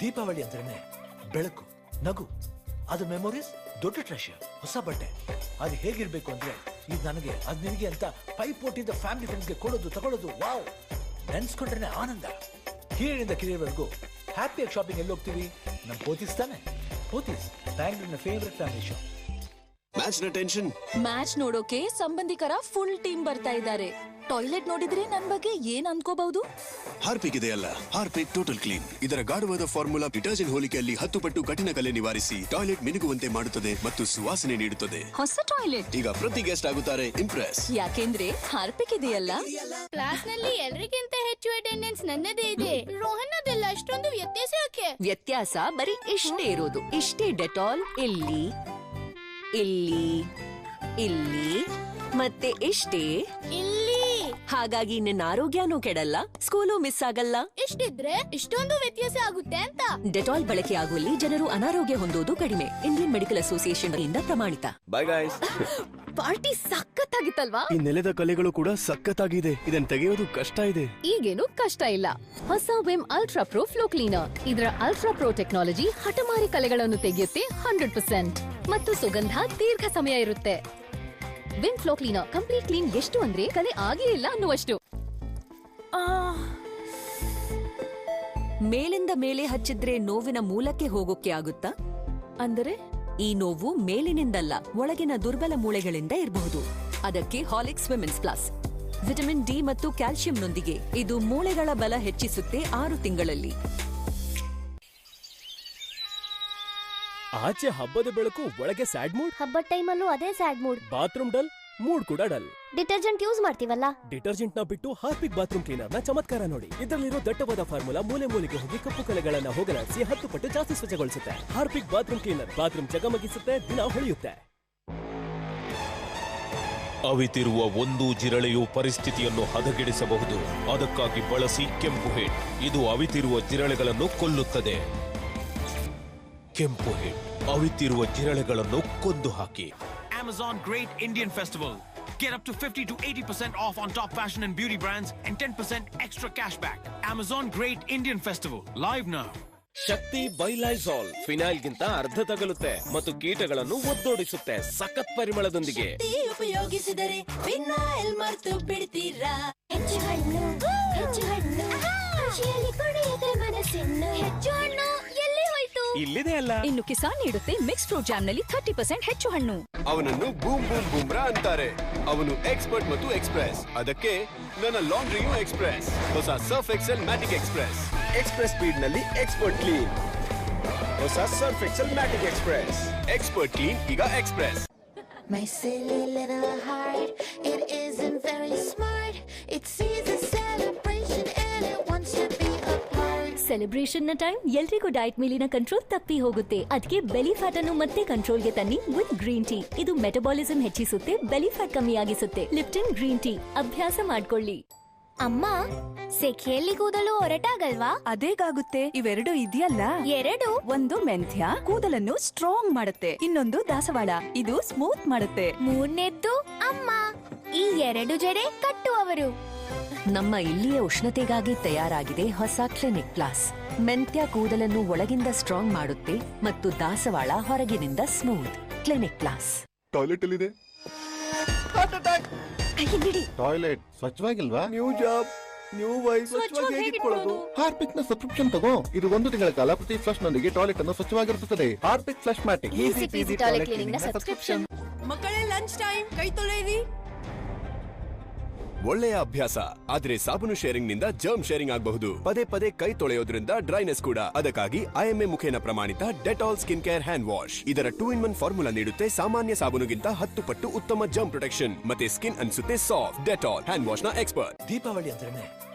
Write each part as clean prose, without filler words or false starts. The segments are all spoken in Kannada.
ದೀಪಾವಳಿ ಅಂದ್ರೇನೆ ಬೆಳಕು, ನಗು, ಅದು ಮೆಮೊರೀಸ್, ದೊಡ್ಡ ಟ್ರೆಷರ್. ಹೊಸ ಬಟ್ಟೆ ಅದು ಹೇಗಿರ್ಬೇಕು ಅಂದ್ರೆ ಇದು ನನಗೆ ಅದು ನಿನಗೆ ಅಂತ ಪೈಪೋಟಿಂದ ಫ್ಯಾಮಿಲಿ ಫ್ರೆಂಡ್ಸ್ಗೆ ಕೊಡೋದು ತಗೊಳ್ಳೋದು, ವಾವ್, ನೆನ್ಸ್ಕೊಂಡ್ರೆ ಆನಂದ. ಕೀಳಿಂದ ಕಿರಿಯವರೆಗೂ ಹ್ಯಾಪಿಯಾಗಿ ಶಾಪಿಂಗ್ ಎಲ್ಲಿ ಹೋಗ್ತೀವಿ? ನಮ್ ಪೋತೀಸ್ ತಾನೆ. ಪೋತೀಸ್ ಬ್ಯಾಂಗ್ಳೂರಿನ ಫೇವರೆಟ್ ಫ್ಯಾಮಿಲಿ ಶಾಪ್. ಮ್ಯಾಚ್ ನೋಡೋಕೆ ಸಂಬಂಧಿಕರ ಫುಲ್ ಟೀಮ್ ಬರ್ತಾ ಇದ್ದಾರೆ. ಟಾಯ್ಲೆಟ್ ನೋಡಿದ್ರೆ ನನ್ ಬಗ್ಗೆ ಏನ್ ಅನ್ಕೋಬಹುದು? ಹಾರ್ಪಿಕ್ ಇದೆಯಲ್ಲ, ಹಾರ್ಪಿಕ್ ಟೋಟಲ್ ಕ್ಲೀನ್. ಇದರ ಗಾಢವಾದ ಫಾರ್ಮುಲಾ ಡಿಟರ್ಜೆಂಟ್ ಹೋಲಿಕೆಯಲ್ಲಿ 10 ಪಟ್ಟು ಕಠಿಣ ಕಲೆ ನಿವಾರಿಸಿ ಟಾಯ್ಲೆಟ್ ಮಿನುಗುವಂತೆ ಮಾಡುತ್ತದೆ ಮತ್ತು ಸುವಾಸನೆ ನೀಡುತ್ತದೆ. ಹೊಸ ಟಾಯ್ಲೆಟ್ ಈಗ ಪ್ರತಿ ಗೆಸ್ಟ್ ಆಗುತ್ತಾರೆ ಇಂಪ್ರೆಸ್, ಯಾಕೆಂದ್ರೆ ಹಾರ್ಪಿಕ್ ಇದೆಯಲ್ಲ. ಕ್ಲಾಸ್ ನಲ್ಲಿ ಎಲ್ಲರಿಗಿಂತ ಹೆಚ್ಚು ಅಟೆಂಡೆನ್ಸ್ ನನ್ನದೇ ಇದೆ. ರೋಹನ್ ಅದೆಲ್ಲ ಅಷ್ಟೊಂದು ವ್ಯತ್ಯಾಸ ಯಾಕೆ? ವ್ಯತ್ಯಾಸ ಬರೀ ಇಷ್ಟೇ ಇರೋದು. ಇಷ್ಟೇ ಡೆಟಾಲ್ ಇಲ್ಲಿ, ಇಲ್ಲಿ, ಇಲ್ಲಿ ಮತ್ತೆ ಇಷ್ಟೇ ಇಲ್ಲಿ. ಹಾಗಾಗಿ ನಿನ್ನ ಆರೋಗ್ಯನೂ ಕೆಡಲ್ಲ, ಸ್ಕೂಲು ಮಿಸ್ ಆಗಲ್ಲ. ಇಷ್ಟಿದ್ರೆ ಇಷ್ಟೊಂದು ವ್ಯತ್ಯಾಸ ಆಗುತ್ತೆ ಅಂತ. ಡೆಟಾಲ್ ಬಳಕೆ ಆಗುವಲ್ಲಿ ಜನರು ಅನಾರೋಗ್ಯ ಹೊಂದೋದು ಕಡಿಮೆ. ಇಂಡಿಯನ್ ಮೆಡಿಕಲ್ ಅಸೋಸಿಯೇಷನ್ ಇಂದ ಪ್ರಮಾಣಿತ. By guys. ಪಾರ್ಟಿ ಸಖತ್ತಾಗಿತ್ತಲ್ವಾ? ಈ ನೆಲದ ಕಲೆಗಳು ಕೂಡ ಸಖತ್ತಾಗಿದೆ. ಇದನ್ನ ತೆಗೆಯೋದು ಕಷ್ಟ ಇದೆ. ಈಗೇನು ಕಷ್ಟ ಇಲ್ಲ. ಹೊಸ Vim ultra pro flow cleaner. ಇದರ ಅಲ್ಟ್ರಾ ಪ್ರೋ ಟೆಕ್ನಾಲಜಿ ಹಠಮಾರಿ ಕಲೆಗಳನ್ನು ತೆಗೆಯುತ್ತೆ 100% ಮತ್ತು ಸುಗಂಧ ದೀರ್ಘ ಸಮಯ ಇರುತ್ತೆ. Vim flow cleaner complete clean ಎಷ್ಟು ಅಂದ್ರೆ ಕಲೆ ಆಗೇ ಇಲ್ಲ ಅನ್ನುವಷ್ಟು. ಮೇಲಿಂದ ಮೇಲೆ ಹಚ್ಚಿದ್ರೆ ನೋವಿನ ಮೂಲಕ್ಕೆ ಹೋಗೋಕೆ ಆಗುತ್ತಾ? ಅಂದರೆ ಈ ನೋವು ಮೇಲಿನಿಂದಲ್ಲ, ಒಳಗಿನ ದುರ್ಬಲ ಮೂಳೆಗಳಿಂದ ಇರಬಹುದು. ಅದಕ್ಕೆ Horlicks women's plus vitamin D ಮತ್ತು ಕ್ಯಾಲ್ಸಿಯಂನೊಂದಿಗೆ ಇದು ಮೂಳೆಗಳ ಬಲ ಹೆಚ್ಚಿಸುತ್ತೆ 6 ತಿಂಗಳಲ್ಲಿ. ಆಚೆ ಹಬ್ಬದ ಬೆಳಕು, ಒಳಗೆ ಸ್ಯಾಡ್ ಮೂಡ್. ಹಬ್ಬದ ಟೈಮಲ್ಲೂ ಅದೇ sad mood. Bathroom dull, mood ಕೂಡ ಡಲ್. ಡಿಟರ್ಜೆಂಟ್ ಯೂಸ್ ಮಾಡ್ತೀವಲ್ಲ, ಡಿಟರ್ಜೆಂಟ್ ನ ಬಿಟ್ಟು ಹಾರ್ಪಿಕ್ ಬಾತ್ರೂಮ್ ಕ್ಲೀನರ್ ನ ಚಮತ್ಕಾರ ನೋಡಿ. ಇದರಲ್ಲಿರೋ ದಟ್ಟವಾದ ಫಾರ್ಮುಲಾ ಮೂಲೆ ಮೂಲೆಗೆ ಹೋಗಿ ಕಪ್ಪು ಕಲೆಗಳನ್ನ ಹೋಗಲಾಡಿಸಿ 10 ಪಟ್ಟು ಜಾಸ್ತಿ ಸ್ವಚ್ಛಗೊಳಿಸುತ್ತೆ. ಹಾರ್ಪಿಕ್ ಬಾತ್ರೂಮ್ ಕ್ಲೀನರ್ ಬಾತ್ರೂಮ್ ಚಗಮಗಿಸುತ್ತೆ, ದಿನ ಹೊಳೆಯುತ್ತೆ. ಅವಿತಿರುವ ಒಂದು ಜಿರಳೆಯು ಪರಿಸ್ಥಿತಿಯನ್ನು ಹದಗೆಡಿಸಬಹುದು. ಅದಕ್ಕಾಗಿ ಬಳಸಿ ಕೆಂಪು ಹಿಟ್. ಇದು ಅವಿತಿರುವ ಜಿರಳೆಗಳನ್ನು ಕೊಲ್ಲುತ್ತದೆ. ಕೆಂಪು ಹಿಟ್ ಅವಿತಿರುವ ಜಿರಳೆಗಳನ್ನು ಕೊಂದು ಹಾಕಿ. Amazon Great Indian Festival. Get up to 50 to 80% off on top fashion and beauty brands and 10% extra cashback. Amazon Great Indian Festival. Live now. Shakti ಬೈಲೈಸಾಲ್ phenyl ಗಿಂತ ಅರ್ಧ ತಗಲುತ್ತೆ ಮತ್ತು ಕೀಟಗಳನ್ನು ಒದ್ದೋಡಿಸುತ್ತೆ ಸಖತ್ ಪರಿಮಳದೊಂದಿಗೆ. ಉಪಯೋಗಿಸಿದರೆ ಫಿನೈಲ್ ಮರೆತು ಬಿಡ್ತೀರಾ? ಹೆಚ್ಚು ಹಣ್ಣು, ಹೆಚ್ಚು ಹಣ್ಣು, ಖುಷಿಯಲ್ಲಿ ಕುಡಿಯದೆ ಮನಸ್ಸಿನ್ನು. ಹೆಚ್ಚು ಹಣ್ಣು ಎಲ್ಲಿ ಹೋಯ್ತು? ಇಲ್ಲಿದೆ ಅಲ್ಲ. ಇನ್ನು ಕಿಸಾನ್ ನೀಡುತ್ತೆ ಮಿಕ್ಸ್ ಫ್ರೂಟ್ ಜಾಮ್ ನಲ್ಲಿ 30% ಹೆಚ್ಚು ಹಣ್ಣು. ಅವನನ್ನು ಬೂಮ್ ಬೂಮ್ ಬೂಮ್ರಾ ಅಂತಾರೆ. ಅವನು ಎಕ್ಸ್ಪರ್ಟ್ ಮತ್ತು ಎಕ್ಸ್ಪ್ರೆಸ್. ಅದಕ್ಕೆ ನನ್ನ ಲಾಂಡ್ರಿಯೂ ಎಕ್ಸ್ಪ್ರೆಸ್. ಹೊಸ Surf Excel Matic Express. Express speed ನಲ್ಲಿ ಎಕ್ಸ್ಪರ್ಟ್ ಕ್ಲೀನ್. ಹೊಸ Surf Excel Matic Express. Expert clean ಈಗ express. My silly little heart, it isn't very smart. It sees a celebration and it wants to be a part. Celebration ನ ಟೈಮ್ ಎಲ್ರಿಗೂ ಡಯಟ್ ಮೇಲಿನ ಕಂಟ್ರೋಲ್ ತಪ್ಪಿ ಹೋಗುತ್ತೆ. ಅದಕ್ಕೆ ಬೆಲಿ ಫ್ಯಾಟ್ ಅನ್ನು ಮತ್ತೆ ಕಂಟ್ರೋಲ್ಗೆ ತನ್ನಿ ವಿತ್ ಗ್ರೀನ್ ಟೀ. ಇದು ಮೆಟಬಾಲಿಸಂ ಹೆಚ್ಚಿಸುತ್ತೆ, ಬೆಲಿ ಫ್ಯಾಟ್ ಕಮ್ಮಿಯಾಗಿಸುತ್ತೆ. ಲಿಪ್ಟನ್ ಗ್ರೀನ್ ಟೀ ಅಭ್ಯಾಸ ಮಾಡ್ಕೊಳ್ಳಿ. ಅಮ್ಮ, ಸೆಖೆಯಲ್ಲಿ ಕೂದಲು ಒರಟಾಗಲ್ವಾ? ಅದೇಗಾಗುತ್ತೆ. ಇವೆರಡು ಇದೆಯಲ್ಲ, ಎರಡು. ಒಂದು ಮೆಂಥ್ಯ ಕೂದಲನ್ನು ಸ್ಟ್ರಾಂಗ್ ಮಾಡುತ್ತೆ, ಇನ್ನೊಂದು ದಾಸವಾಳ ಇದು ಸ್ಮೂತ್ ಮಾಡುತ್ತೆ. ಮೂರನೇದ್ದು ಅಮ್ಮ, ಈ ಎರಡು ಜಡೆ ಕಟ್ಟುವವರು. ನಮ್ಮ ಇಲ್ಲಿಯ ಉಷ್ಣತೆಗಾಗಿ ತಯಾರಾಗಿದೆ ಹೊಸ ಕ್ಲಿನಿಕ್ ಪ್ಲಸ್. ಮೆಂತ್ಯ ಕೂದಲನ್ನು ಒಳಗಿಂದ ಸ್ಟ್ರಾಂಗ್ ಮಾಡುತ್ತೆ ಮತ್ತು ದಾಸವಾಳ ಹೊರಗಿನಿಂದ ಸ್ಮೂತ್. Clinic Plus. ಟಾಯ್ಲೆಟ್ ಎಲ್ಲಿದೆ? ಟಾಯ್ಲೆಟ್ ಸ್ವಚ್ಛವಾಗಿಲ್ವಾ? New job, new wife. ಸ್ವಚ್ಛವಾಗಿ ಹೇಗಿಟ್ಕೊಳ್ಳೋದು? ಹಾರ್ಪಿಕ್ ನ ಸಬ್ಸ್ಕ್ರಿಪ್ಷನ್ ತಗೋ. ಇದು 1 ತಿಂಗಳ ಕಾಲ ಪ್ರತಿ ಫ್ಲಶ್ ನೊಂದಿಗೆ ಟಾಯ್ಲೆಟ್ ಅನ್ನು ಸ್ವಚ್ಛವಾಗಿರುತ್ತದೆ. Harpic Flushmatic easy toilet cleaning ನ ಸಬ್ಸ್ಕ್ರಿಪ್ಷನ್. ಮಕ್ಕಳೇ ಲಂಚ್ ಟೈಮ್, ಕೈ ತೊಳೆಯಿರಿ. ಒಳ್ಳೆಯ ಅಭ್ಯಾಸ. ಆದ್ರೆ ಸಾಬೂನು ಶೇರಿಂಗ್ ನಿಂದ ಜರ್ಮ್ ಶೇರಿಂಗ್ ಆಗಬಹುದು. ಪದೇ ಪದೇ ಕೈ ತೊಳೆಯೋದ್ರಿಂದ ಡ್ರೈನೆಸ್ ಕೂಡ. ಅದಕ್ಕಾಗಿ IMA ಮುಖೇನ ಪ್ರಮಾಣಿತ Dettol skin care hand wash. ಇದರ 2-in-1 ಫಾರ್ಮುಲಾ ನೀಡುತ್ತೆ ಸಾಮಾನ್ಯ ಸಾಬೂನುಗಿಂತ 10 ಪಟ್ಟು ಉತ್ತಮ ಜರ್ಮ್ ಪ್ರೊಟೆಕ್ಷನ್ ಮತ್ತೆ ಸ್ಕಿನ್ ಅನ್ಸುತ್ತೆ ಸಾಫ್ಟ್. ಡೆಟಾಲ್ ಹ್ಯಾಂಡ್ ವಾಶ್ ನ ಎಕ್ಸ್ಪರ್ಟ್. ದೀಪಾವಳಿ ಅಂದ್ರೇನೆ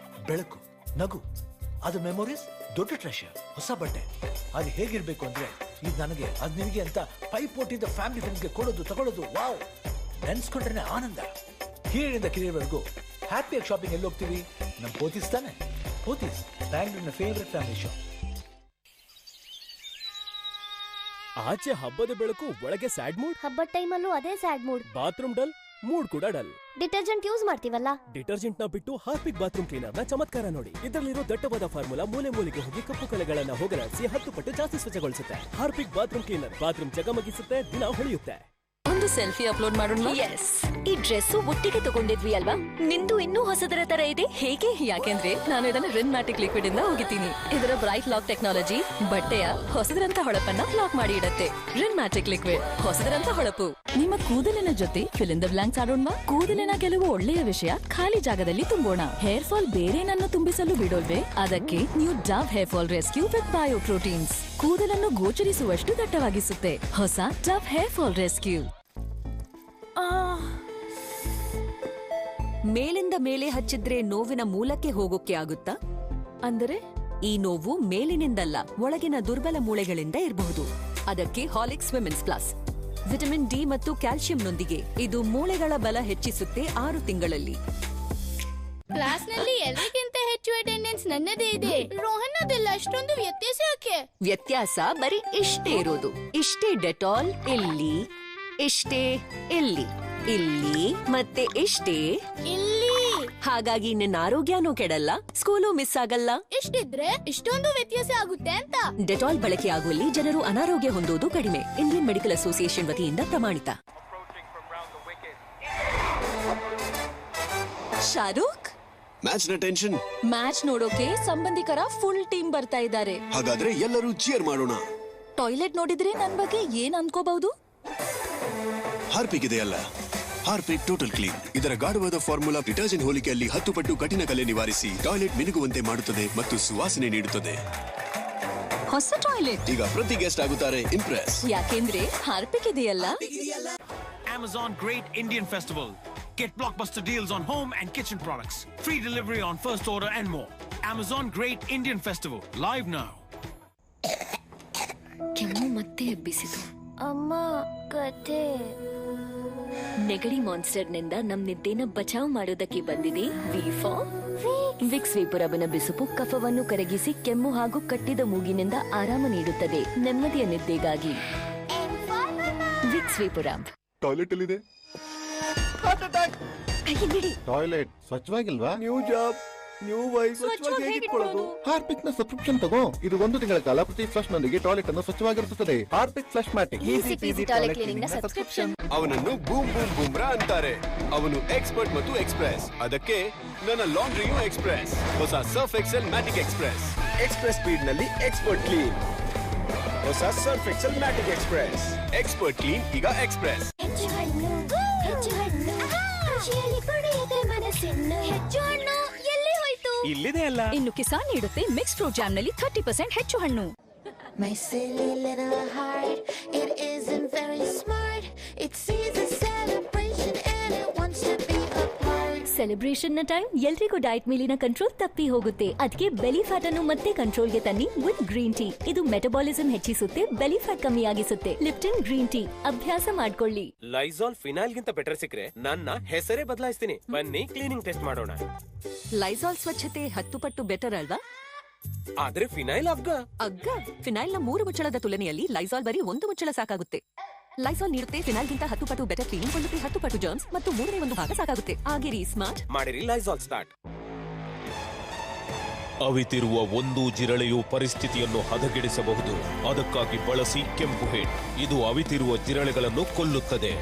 ಬೆಳಕು, ನಗು, ಅದು ಮೆಮೊರೀಸ್, ದೊಡ್ಡ ಟ್ರೆಷರ್. ಹೊಸ ಬಟ್ಟೆ ಅದು ಹೇಗಿರ್ಬೇಕು ಅಂದ್ರೆ ಇದು ನನಗೆ ಅದು ನಿನಗೆ ಅಂತ ಪೈಪೋಟಿಂದ ಫ್ಯಾಮಿಲಿ ಫ್ರೆಂಡ್ಸ್ಗೆ ಕೊಡೋದು ತಗೊಳ್ಳೋದು, ವಾವ್, ನೆನ್ಸ್ಕೊಂಡ್ರೆ ಆನಂದ. ಕೀಳಿಂದ ಕಿರಿಯವರೆಗೂ ಹ್ಯಾಪಿಯಾಗಿ ಶಾಪಿಂಗ್ ಎಲ್ಲಿ ಹೋಗ್ತೀವಿ? ನಮ್ ಪೋತೀಸ್ ತಾನೆ. ಪೋತೀಸ್ ಬ್ಯಾಂಗ್ಳೂರಿನ ಫೇವರೆಟ್ ಫ್ಯಾಮಿಲಿ ಶಾಪ್. ಆಚೆ ಹಬ್ಬದ ಬೆಳಕು, ಒಳಗೆ ಸ್ಯಾಡ್ ಮೂಡ್. ಹಬ್ಬದ ಟೈಮಲ್ಲೂ ಅದೇ sad mood. Bathroom dull, mood ಕೂಡ ಡಲ್. ಡಿಟರ್ಜೆಂಟ್ ಯೂಸ್ ಮಾಡ್ತೀವಲ್ಲ, ಡಿಟರ್ಜೆಂಟ್ ನ ಬಿಟ್ಟು ಹಾರ್ಪಿಕ್ ಬಾತ್ರೂಮ್ ಕ್ಲೀನರ್ ನ ಚಮತ್ಕಾರ ನೋಡಿ. ಇದರಲ್ಲಿರೋ ದಟ್ಟವಾದ ಫಾರ್ಮುಲಾ ಮೂಲೆ ಮೂಲೆಗೆ ಹೋಗಿ ಕಪ್ಪು ಕಲೆಗಳನ್ನ ಹೋಗಲಾಡಿಸಿ 10 ಪಟ್ಟು ಜಾಸ್ತಿ ಸ್ವಚ್ಛಗೊಳಿಸುತ್ತೆ. ಹಾರ್ಪಿಕ್ ಬಾತ್ರೂಮ್ ಕ್ಲೀನರ್ ಬಾತ್ರೂಮ್ ಜಗಮಗಿಸುತ್ತೆ, ದಿನ ಹೊಳೆಯುತ್ತೆ. ಒಂದು ಸೆಲ್ಫಿ ಅಪ್ಲೋಡ್ ಮಾಡೋಣ. ಎಸ್, ಈ ಡ್ರೆಸ್ ಒಟ್ಟಿಗೆ ತಗೊಂಡಿದ್ವಿ ಅಲ್ವಾ? ನಿಂದು ಇನ್ನೂ ಹೊಸದರ ತರ ಇದೆ. ಹೇಗೆ? ಯಾಕೆಂದ್ರೆ ನಾನು ಇದನ್ನ ರಿನ್ಮ್ಯಾಟಿಕ್ ಲಿಕ್ವಿಡ್ ಇಂದ ಹೋಗಿದ್ದೀನಿ. ಇದರ ಬ್ರೈಟ್ ಲಾಕ್ ಟೆಕ್ನಾಲಜಿ ಬಟ್ಟೆಯ ಹೊಸದರಂತ ಹೊಳಪನ್ನ ಲಾಕ್ ಮಾಡಿ ಇಡುತ್ತೆ. ರಿನ್ಮ್ಯಾಟಿಕ್ ಲಿಕ್ವಿಡ್, ಹೊಸದರಂತ ಹೊಳಪು. ನಿಮ್ಮ ಕೂದಲಿನ ಜೊತೆ ಫಿಲ್ ಇನ್ ದ ಬ್ಲಾಂಕ್ಸ್ ಆಡೋಣ. ಕೂದಲಿನ ಕೆಲವು ಒಳ್ಳೆಯ ವಿಷಯ ಖಾಲಿ ಜಾಗದಲ್ಲಿ ತುಂಬೋಣ. ಹೇರ್ ಫಾಲ್ ಬೇರೇನನ್ನು ತುಂಬಿಸಲು ಬಿಡೋಲ್ವೇ? ಅದಕ್ಕೆ new Dove hair fall rescue with bio proteins. ಕೂದಲನ್ನು ಗೋಚರಿಸುವಷ್ಟು ದಟ್ಟವಾಗಿಸುತ್ತೆ. ಹೊಸ ಡವ್ ಹೇರ್ ಫಾಲ್ ರೆಸ್ಕ್ಯೂ. ಮೇಲಿಂದ ಮೇಲೆ ಹಚ್ಚಿದ್ರೆ ನೋವಿನ ಮೂಲಕ್ಕೆ ಹೋಗೋಕೆ ಆಗುತ್ತಾ? ಅಂದರೆ ಈ ನೋವು ಮೇಲಿನಿಂದಲ್ಲ, ಒಳಗಿನ ದುರ್ಬಲ ಮೂಳೆಗಳಿಂದ ಇರಬಹುದು. ಅದಕ್ಕೆ Horlicks women's plus. Vitamin D ಮತ್ತು ಕ್ಯಾಲ್ಸಿಯಂನೊಂದಿಗೆ ಇದು ಮೂಳೆಗಳ ಬಲ ಹೆಚ್ಚಿಸುತ್ತೆ 6 ತಿಂಗಳಲ್ಲಿ. ಕ್ಲಾಸ್ನಲ್ಲಿ ಎಲ್ಲರಿಗಿಂತ ಹೆಚ್ಚು ಅಟೆಂಡೆನ್ಸ್ ನನ್ನದೇ ಇದೆ. ರೋಹನ್ ಅದೆಲ್ಲ ಅಷ್ಟೊಂದು ವ್ಯತ್ಯಾಸ ಯಾಕೆ? ವ್ಯತ್ಯಾಸ ಬರೀ ಇಷ್ಟೇ ಇರೋದು. ಇಷ್ಟೇ ಡೆಟಾಲ್ ಇಲ್ಲಿ, ಇಷ್ಟೇ ಇಲ್ಲಿ, ಇಲ್ಲಿ ಮತ್ತೆ ಇಷ್ಟೇ ಇಲ್ಲಿ. ಹಾಗಾಗಿ ನಿನ್ನ ಆರೋಗ್ಯನೂ ಕೆಡಲ್ಲ, ಸ್ಕೂಲು ಮಿಸ್ ಆಗಲ್ಲ. ಇಷ್ಟಿದ್ರೆ ಇಷ್ಟೊಂದು ವ್ಯತ್ಯಾಸ ಆಗುತ್ತೆ ಅಂತ. ಡೆಟಾಲ್ ಬಳಕೆ ಆಗುವಲ್ಲಿ ಜನರು ಅನಾರೋಗ್ಯ ಹೊಂದೋದು ಕಡಿಮೆ. ಇಂಡಿಯನ್ ಮೆಡಿಕಲ್ ಅಸೋಸಿಯೇಷನ್ ವತಿಯಿಂದ ಪ್ರಮಾಣಿತ. ಶಾರುಖ್, ಮ್ಯಾಚ್ ನ ಟೆನ್ಷನ್. ಮ್ಯಾಚ್ ನೋಡೋಕೆ ಸಂಬಂಧಿಕರ ಫುಲ್ ಟೀಮ್ ಬರ್ತಾ ಇದ್ದಾರೆ. ಹಾಗಾದ್ರೆ ಎಲ್ಲರೂ ಚೀರ್ ಮಾಡೋಣ. ಟಾಯ್ಲೆಟ್ ನೋಡಿದ್ರೆ ನನ್ ಬಗ್ಗೆ ಏನ್ ಅನ್ಕೋಬಹುದು? ಹಾರ್ಪಿಕ್ ಇದೆಯಲ್ಲ, ಹಾರ್ಪಿಕ್ ಟೋಟಲ್ ಕ್ಲೀನ್. ಇದರ ಗಾಢವಾದ ಫಾರ್ಮುಲಾ ಡಿಟರ್ಜೆಂಟ್ ಹೋಲಿಕೆಯಲ್ಲಿ 10 ಪಟ್ಟು ಕಠಿಣ ಕಲೆ ನಿವಾರಿಸಿ ಟಾಯ್ಲೆಟ್ ಮಿನುಗುವಂತೆ ಮಾಡುತ್ತದೆ ಮತ್ತು ಸುವಾಸನೆ ನೀಡುತ್ತದೆ. ಹೊಸ ಟಾಯ್ಲೆಟ್ ಈಗ ಪ್ರತಿ ಗೆಸ್ಟ್ ಆಗುತ್ತಾರೆ ಇಂಪ್ರೆಸ್. ಯಾಕೆಂದ್ರೆ ಹಾರ್ಪಿಕ್ ಇದೆಯಲ್ಲ. Amazon Great Indian Festival. Get blockbuster deals on home and kitchen products. Free delivery on first order and more. Amazon Great Indian Festival. Live now. ಕೆಮ್ಮು ಮತ್ತೆ ಎಬ್ಬಿಸಿತು. ಅಮ್ಮ ಕತೆ. ನೆಗಡಿ ಮಾನ್ಸ್ಟರ್ನಿಂದ ನಮ್ ನಿದ್ದೆನ ಬಚಾವ್ ಮಾಡೋದಕ್ಕೆ ಬಂದಿದೆ ವಿಕ್ಸ್ ವೇಪುರಬನ ಬಿಸುಪು ಕಫವನ್ನು ಕರಗಿಸಿ ಕೆಮ್ಮು ಹಾಗೂ ಕಟ್ಟಿದ ಮೂಗಿನಿಂದ ಆರಾಮ ನೀಡುತ್ತದೆ. ನೆಮ್ಮದಿಯ ನಿದ್ದೆಗಾಗಿ ವಿಕ್ಸ್ ವೇಪುರಬ್. ಟಾಯ್ಲೆಟ್ ಎಲ್ಲಿದೆ? ಟಾಯ್ಲೆಟ್ ಸ್ವಚ್ಛವಾಗಿಲ್ವಾ? New job, new wife. ಸ್ವಚ್ಛವಾಗಿ ಹೇಗಿಟ್ಕೊಳ್ಳೋದು? ಹಾರ್ಪಿಕ್ ನ ಸಬ್ಸ್ಕ್ರಿಪ್ಷನ್ ತಗೋ. ಇದು 1 ತಿಂಗಳ ಕಾಲ ಪ್ರತಿ ಫ್ಲಶ್ ನೊಂದಿಗೆ ಟಾಯ್ಲೆಟ್ ಅನ್ನು ಸ್ವಚ್ಛವಾಗಿರುತ್ತದೆ. Harpic Flushmatic easy peasy toilet cleaning ನ ಸಬ್ಸ್ಕ್ರಿಪ್ಷನ್. ಅವನನ್ನು ಬೂಮ್ ಬೂಮ್ ಬೂಮ್ರಾ ಅಂತಾರೆ. ಅವನು ಎಕ್ಸ್ಪರ್ಟ್ ಮತ್ತು ಎಕ್ಸ್ಪ್ರೆಸ್. ಅದಕ್ಕೆ ನನ್ನ ಲಾಂಡ್ರಿಯೂ ಎಕ್ಸ್ಪ್ರೆಸ್. ಹೊಸ Surf Excel Matic Express. Express speed ನಲ್ಲಿ ಎಕ್ಸ್ಪರ್ಟ್ ಕ್ಲೀನ್. ಹೊಸ Surf Excel Matic Express. Expert clean ಈಗ ಎಕ್ಸ್ಪ್ರೆಸ್. ಇಲ್ಲಿದೆ ಅಲ್ಲ. ಇನ್ನು ಕಿಸಾನ್ ನೀಡುತ್ತೆ ಮಿಕ್ಸ್ ಫ್ರೂಟ್ ಜಾಮ್ ನಲ್ಲಿ 30% ಹೆಚ್ಚು ಹಣ್ಣು. My silly little heart, it isn't very smart. It sees a celebration and it wants to be a part. Celebration ನ ಟೈಮ್ ಎಲ್ರಿಗೂ ಡಯಟ್ ಮೇಲಿನ ಕಂಟ್ರೋಲ್ ತಪ್ಪಿ ಹೋಗುತ್ತೆ. ಅದಕ್ಕೆ ಬೆಲಿ ಫ್ಯಾಟ್ ಅನ್ನು ಮತ್ತೆ ಕಂಟ್ರೋಲ್ಗೆ ತನ್ನಿ ವಿತ್ ಗ್ರೀನ್ ಟೀ. ಇದು ಮೆಟಬಾಲಿಸಂ ಹೆಚ್ಚಿಸುತ್ತೆ, ಬೆಲಿ ಫ್ಯಾಟ್ ಕಮ್ಮಿ ಆಗಿಸುತ್ತೆ. ಲಿಪ್ಟನ್ ಗ್ರೀನ್ ಟೀ ಅಭ್ಯಾಸ ಮಾಡ್ಕೊಳ್ಳಿ. ಲೈಸಾಲ್ ಫಿನಾಲ್ ಗಿಂತ ಬೆಟರ್ ಸಿಕ್ರೆ ನನ್ನ ಹೆಸರೇ ಬದಲಾಯಿಸ್ತೀನಿ. ಬನ್ನಿ ಕ್ಲೀನಿಂಗ್ ಟೆಸ್ಟ್ ಮಾಡೋಣ. ಲೈಸಾಲ್ ಸ್ವಚ್ಛತೆ 10 ಪಟ್ಟು ಬೆಟರ್ ಅಲ್ವಾ? ಆದ್ರೆ ಫಿನೈಲ್ ಅಗ್ಗ. ಫಿನೈಲ್ ನ 3 ಮುಚ್ಚಳದ ತುಲನೆಯಲ್ಲಿ ಲೈಸಾಲ್ ಬರೀ 1 ಮುಚ್ಚಳ ಸಾಕಾಗುತ್ತೆ. ಲೈಸಾಲ್ ನೀಡುತ್ತೆ ಫಿನೈಲ್ ಗಿಂತ 10 ಪಟ್ಟು ಬೆಟರ್ ಕ್ಲೀನಿಂಗ್, 10 ಪಟ್ಟು ಜರ್ಮ್ಸ್ ಮತ್ತು 1/3 ಭಾಗ ಸಾಕಾಗುತ್ತೆ. ಆಗಿರಿ ಸ್ಮಾರ್ಟ್. ಮಾಡಿರಿ ಲೈಸಾಲ್ ಸ್ಟಾರ್ಟ್. ಅವಿತಿರುವ ಒಂದು ಜಿರಳೆಯು ಪರಿಸ್ಥಿತಿಯನ್ನು ಹದಗೆಡಿಸಬಹುದು. ಅದಕ್ಕಾಗಿ ಬಳಸಿ ಕೆಂಪು ಹಿಟ್. ಇದು ಅವಿತಿರುವ ಜಿರಳೆಗಳನ್ನು ಕೊಲ್ಲುತ್ತದೆ.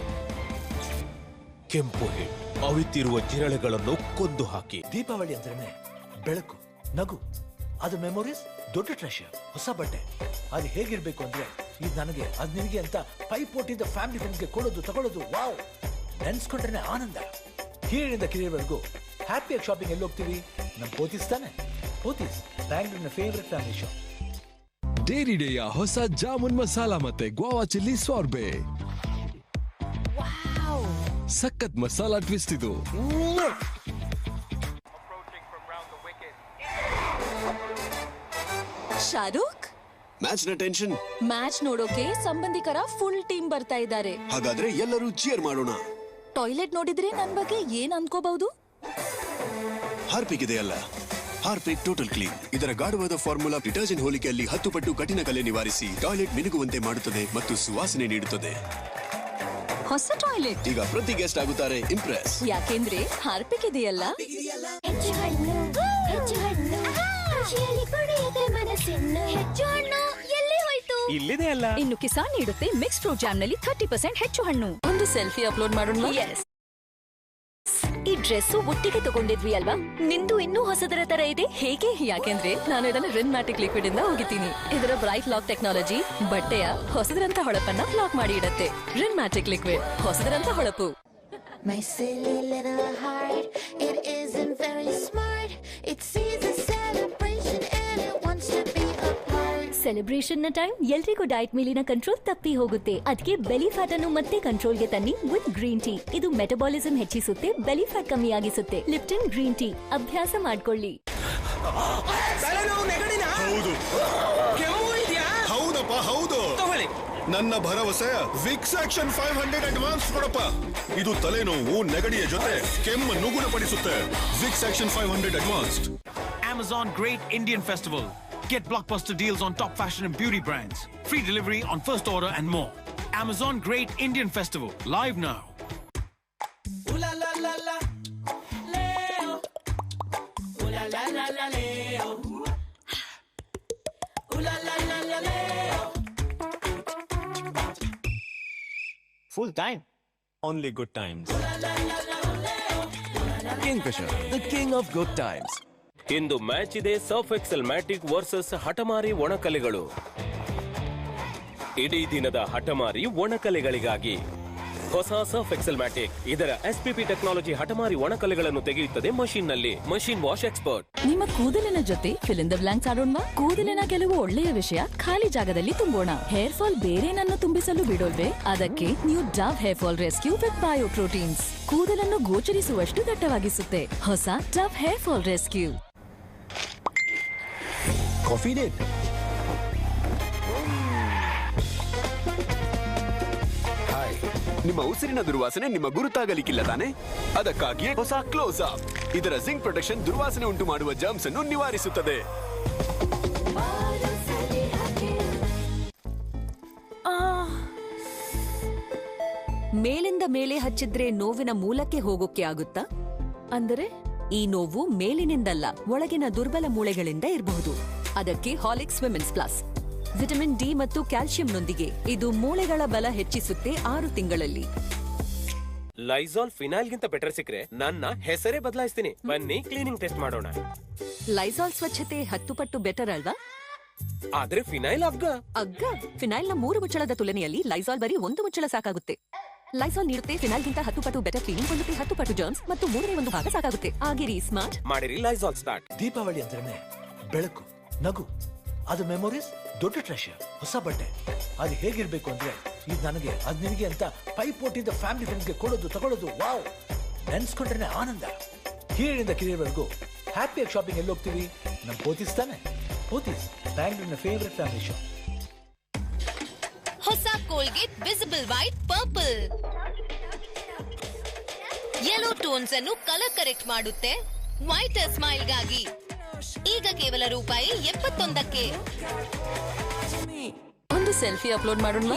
ಕೆಂಪು ಹಿಟ್ ಅವಿತಿರುವ ಜಿರಳೆಗಳನ್ನು ಕೊಂದು ಹಾಕಿ. ದೀಪಾವಳಿ ಅಂದ್ರೆ ಬೆಳಕು, ನಗು, ಅದು ಮೆಮೊರೀಸ್, ದೊಡ್ಡ ಟ್ರೆಷರ್. ಹೊಸ ಬಟ್ಟೆ ಅದು ಹೇಗಿರ್ಬೇಕು ಅಂದ್ರೆ ಇದು ನನಗೆ, ಅದು ನಿನಗೆ ಅಂತ ಪೈಪೋಟಿದ ಫ್ಯಾಮಿಲಿ ಫ್ರೆಂಡ್ಸ್ಗೆ ಕೊಡೋದು ತಗೊಳ್ಳೋದು. ವಾವ್, ನೆನ್ಸ್ಕೊಂಡ್ರೆ ಆನಂದ. ಕೀಳಿನಿಂದ ಕಿರಿಯವರೆಗೂ ಹ್ಯಾಪಿಯಾಗಿ ಶಾಪಿಂಗ್ ಎಲ್ಲಿ ಹೋಗ್ತೀವಿ? ನಮ್ಮ ಪೋತೀಸ್ ತಾನೆ. ಪೋತೀಸ್ ಬ್ಯಾಂಗ್ಳೂರಿನ ಫೇವರೆಟ್ ಫ್ಯಾಮಿಲಿ ಶಾಪ್. ಡೇರಿ ಡೇಯ ಹೊಸ ಜಾಮೂನ್ ಮಸಾಲಾ ಮತ್ತೆ ಗ್ವಾವಾ ಚಿಲ್ಲಿ ಸಾರ್ಬೆ. ಸಖತ್ ಮಸಾಲಾ ಟ್ವಿಸ್ಟ್ ಇದು. ಶಾರುಖ್, ಮ್ಯಾಚ್ ನ ಟೆನ್ಷನ್. ಮ್ಯಾಚ್ ನೋಡೋಕೆ ಸಂಬಂಧಿಕರ ಫುಲ್ ಟೀಮ್ ಬರ್ತಾ ಇದ್ದಾರೆ. ಹಾಗಾದ್ರೆ ಎಲ್ಲರೂ ಚೀರ್ ಮಾಡೋಣ. ಟಾಯ್ಲೆಟ್ ನೋಡಿದ್ರೆ ನನ್ ಬಗ್ಗೆ ಏನ್ ಅನ್ಕೋಬಹುದು? ಹಾರ್ಪಿಕ್ ಇದೆಯಲ್ಲ, ಹಾರ್ಪಿಕ್ ಟೋಟಲ್ ಕ್ಲೀನ್. ಇದರ ಗಾಢವಾದ ಫಾರ್ಮುಲಾ ಡಿಟರ್ಜೆಂಟ್ ಹೋಲಿಕೆಯಲ್ಲಿ 10 ಪಟ್ಟು ಕಠಿಣ ಕಲೆ ನಿವಾರಿಸಿ ಟಾಯ್ಲೆಟ್ ಮಿನುಗುವಂತೆ ಮಾಡುತ್ತದೆ ಮತ್ತು ಸುವಾಸನೆ ನೀಡುತ್ತದೆ. ಹೊಸ ಟಾಯ್ಲೆಟ್. ಈಗ ಪ್ರತಿ ಗೆಸ್ಟ್ ಆಗುತ್ತಾರೆ ಇಂಪ್ರೆಸ್. ಯಾಕೆಂದ್ರೆ ಹಾರ್ಪಿಕ್ ಇದೆಯಲ್ಲ. ಹೆಚ್ಚು ಹಣ್ಣು, ಹೆಚ್ಚು ಹಣ್ಣು, ಖುಷಿಯಲ್ಲಿ ಕುಡಿಯದೆ ಮನಸ್ಸಿನ್ನು. ಹೆಚ್ಚು ಹಣ್ಣು ಎಲ್ಲಿ ಹೋಯ್ತು? ಇಲ್ಲಿದೆ ಅಲ್ಲ. ಇನ್ನು ಕಿಸಾನ್ ನೀಡುತ್ತೆ ಮಿಕ್ಸ್ ಫ್ರೂಟ್ ಜಾಮ್ ನಲ್ಲಿ 30% ಹೆಚ್ಚು ಹಣ್ಣು. ಒಂದು ಸೆಲ್ಫಿ ಅಪ್ಲೋಡ್ ಮಾಡೋಣ. ಈ ಡ್ರೆಸ್ ಒಟ್ಟಿಗೆ ತಗೊಂಡಿದ್ವಿ ಅಲ್ವಾ, ನಿಂದು ಇನ್ನೂ ಹೊಸದರ ತರ ಇದೆ ಹೇಗೆ? ಯಾಕೆಂದ್ರೆ ನಾನು ಇದನ್ನ ರಿನ್ಮ್ಯಾಟಿಕ್ ಲಿಕ್ವಿಡ್ ಇಂದ ಹೋಗಿದ್ದೀನಿ. ಇದರ ಬ್ರೈಟ್ ಲಾಕ್ ಟೆಕ್ನಾಲಜಿ ಬಟ್ಟೆಯ ಹೊಸದರಂತ ಹೊಳಪನ್ನ ಲಾಕ್ ಮಾಡಿ ಇಡತ್ತೆ. ರಿನ್ಮ್ಯಾಟಿಕ್ ಲಿಕ್ವಿಡ್, ಹೊಸದರಂತ ಹೊಳಪು. My silly little heart, it isn't very smart. It sees a celebration and it wants to be a part. Celebration ನ ಟೈಮ್ ಎಲ್ರಿಗೂ ಡಯಟ್ ಮೇಲಿನ ಕಂಟ್ರೋಲ್ ತಪ್ಪಿ ಹೋಗುತ್ತೆ. ಅದಕ್ಕೆ ಬೆಲಿ ಫ್ಯಾಟ್ ಅನ್ನು ಮತ್ತೆ ಕಂಟ್ರೋಲ್ಗೆ ತನ್ನಿ ವಿತ್ ಗ್ರೀನ್ ಟೀ. ಇದು ಮೆಟಬಾಲಿಸಂ ಹೆಚ್ಚಿಸುತ್ತೆ, ಬೆಲಿ ಫ್ಯಾಟ್ ಕಮ್ಮಿ ಆಗಿಸುತ್ತೆ. ಲಿಪ್ಟನ್ ಗ್ರೀನ್ ಟೀ ಅಭ್ಯಾಸ ಮಾಡ್ಕೊಳ್ಳಿ. ಹೌದು, ಹೌದಪ್ಪ ಹೌದು. ನನ್ನ ಭರವಸೆ ವಿಕ್ಸ್ ಆಕ್ಷನ್ 500 ಅಡ್ವಾನ್ಸ್ ಕೊಡಪ್ಪ. ಇದು ತಲೆನೋವು ನೆಗಡಿಯ ಜೊತೆ ಕೆಮ್ಮನ್ನು ಗುಣಪಡಿಸುತ್ತೆ. Vicks Action 500 advanced. Amazon Great Indian Festival. Get blockbuster deals on top fashion and beauty brands. Free delivery on first order and more. Amazon Great Indian Festival. Live now. Ooh la la la la, Leo. Ooh la la la la, Leo. Ooh la la la la, Leo. Full time, only good times. Kingfisher, the king of good times. ಇಂದು ಮ್ಯಾಚ್ ಇದೆ. ಸರ್ಫ್ ಎಕ್ಸೆಲ್ ಮ್ಯಾಟಿಕ್ ವರ್ಸಸ್ ಹಠಮಾರಿ ಒಣಕಲೆಗಳು. ಇಡೀ ದಿನದ ಹಠಮಾರಿ ಒಣಕಲೆಗಳಿಗಾಗಿ ಹೊಸ ಸರ್ಫ್ ಎಕ್ಸೆಲ್ ಮ್ಯಾಟಿಕ್. ಇದರ SPP ಟೆಕ್ನಾಲಜಿ ಹಠಮಾರಿ ಒಣಕಲೆಗಳನ್ನು ತೆಗೆಯುತ್ತದೆ ಮಷೀನ್ ನಲ್ಲಿ. Machine wash expert. ನಿಮ್ಮ ಕೂದಲಿನ ಜೊತೆ ಫಿಲ್ ಇನ್ ದ ಬ್ಲಾಂಕ್ಸ್ ಆಡೋಣ. ಕೂದಲಿನ ಕೆಲವು ಒಳ್ಳೆಯ ವಿಷಯ ಖಾಲಿ ಜಾಗದಲ್ಲಿ ತುಂಬೋಣ. ಹೇರ್ ಫಾಲ್ ಬೇರೇನನ್ನು ತುಂಬಿಸಲು ಬಿಡೋಲ್ವೇ? ಅದಕ್ಕೆ ನೀವು Dove hair fall rescue with bio proteins. ಕೂದಲನ್ನು ಗೋಚರಿಸುವಷ್ಟು ದಟ್ಟವಾಗಿಸುತ್ತೆ. ಹೊಸ Dove hair fall rescue. Coffee date. Hi, ನಿಮ್ಮ ಉಸಿರಿನ ದುರ್ವಾಸನೆ ನಿಮ್ಮ ಗುರುತಾಗಲಿಕ್ಕಿಲ್ಲ ತಾನೆ? ಅದಕ್ಕಾಗಿಯೇ ಹೊಸ ಕ್ಲೋಸ್ ಅಪ್. ಇದರ ಜಿಂಕ್ ಪ್ರೊಟೆಕ್ಷನ್ ದುರ್ವಾಸನೆ ಉಂಟು ಮಾಡುವ ಜರ್ಮ್ಸ್ ಅನ್ನು ನಿವಾರಿಸುತ್ತದೆ. ಮೇಲಿಂದ ಮೇಲೆ ಹಚ್ಚಿದ್ರೆ ನೋವಿನ ಮೂಲಕ್ಕೆ ಹೋಗೋಕೆ ಆಗುತ್ತಾ? ಅಂದರೆ ಈ ನೋವು ಮೇಲಿನಿಂದಲ್ಲ, ಒಳಗಿನ ದುರ್ಬಲ ಮೂಳೆಗಳಿಂದ ಇರಬಹುದು. ಅದಕ್ಕೆ Horlicks women's plus. Vitamin D ಮತ್ತು ಕ್ಯಾಲ್ಸಿಯಂನೊಂದಿಗೆ ಇದು ಮೂಳೆಗಳ ಬಲ ಹೆಚ್ಚಿಸುತ್ತೆ 6 ತಿಂಗಳಲ್ಲಿ. ಲೈಸಾಲ್ ಫಿನೈಲ್ ಗಿಂತ ಬೆಟರ್ ಸಿಕ್ಕರೆ ನನ್ನ ಹೆಸರೇ ಬದಲಾಯಿಸ್ತೀನಿ. ಬನ್ನಿ ಕ್ಲೀನಿಂಗ್ ಟೆಸ್ಟ್ ಮಾಡೋಣ. ಲೈಸಾಲ್ ಸ್ವಚ್ಛತೆ 10 ಪಟ್ಟು ಬೆಟರ್ ಅಲ್ವಾ? ಆದ್ರೆ ಫಿನೈಲ್ ಅಗ್ಗ ಫಿನೈಲ್ ನ 3 ಮುಚ್ಚಳದ ತುಲನೆಯಲ್ಲಿ ಲೈಸಾಲ್ ಬರೀ 1 ಮುಚ್ಚಳ ಸಾಕಾಗುತ್ತೆ. ಲೈಸಾಲ್ ನೀಡುತ್ತೆ ಫಿನೈಲ್ ಗಿಂತ 10 ಪಟ್ಟು ಬೆಟರ್ ಕ್ಲೀನಿಂಗ್, ಹೊಂದುತ್ತೆ 10 ಪಟ್ಟು ಜರ್ಮ್ಸ್ ಮತ್ತು 1/3 ಭಾಗ ಸಾಕಾಗುತ್ತೆ. ಆಗಿರಿ ಸ್ಮಾರ್ಟ್, ಮಾಡಿರಿ ಲೈಸಾಲ್ ಸ್ಟಾರ್ಟ್. ದೀಪಾವಳಿ ಅಂದ್ರೆ ಬೆಳಕು, ನಗು, ಅದು ಮೆಮೊರೀಸ್, ದೊಡ್ಡ ಟ್ರೆಷರ್. ಹೊಸ ಬಟ್ಟೆ ಅದು ಹೇಗಿರ್ಬೇಕು ಅಂದ್ರೆ ಇದು ನನಗೆ ಅದು ನಿನಗೆ ಅಂತ ಪೈಪೋಟಿಂದ ಫ್ಯಾಮಿಲಿ ಫ್ರೆಂಡ್ಸ್ಗೆ ಕೊಡೋದು ತಗೊಳ್ಳೋದು. ವಾವ್, ನೆನ್ಸ್ಕೊಂಡ್ರೆ ಆನಂದ. ಕೀಳಿಂದ ಕಿರಿಯವರೆಗೂ ಹ್ಯಾಪಿಯಾಗಿ ಶಾಪಿಂಗ್ ಎಲ್ಲಿ ಹೋಗ್ತೀವಿ? ನಮ್ಮ ಪೋತೀಸ್ ತಾನೆ. ಪೋತೀಸ್ ಬ್ಯಾಂಗ್ಳೂರಿನ ಫೇವರೆಟ್ ಫ್ಯಾಮಿಲಿ ಶಾಪ್. ಹೊಸ Colgate visible white purple yellow tones ಅನ್ನು ಕಲರ್ ಕರೆಕ್ಟ್ ಮಾಡುತ್ತೆ. ವೈಟ್ ಸ್ಮೈಲ್ಗಾಗಿ ಈಗ ಕೇವಲ ₹71ಕ್ಕೆ. ಒಂದು ಸೆಲ್ಫಿ ಅಪ್ಲೋಡ್ ಮಾಡೋಣ.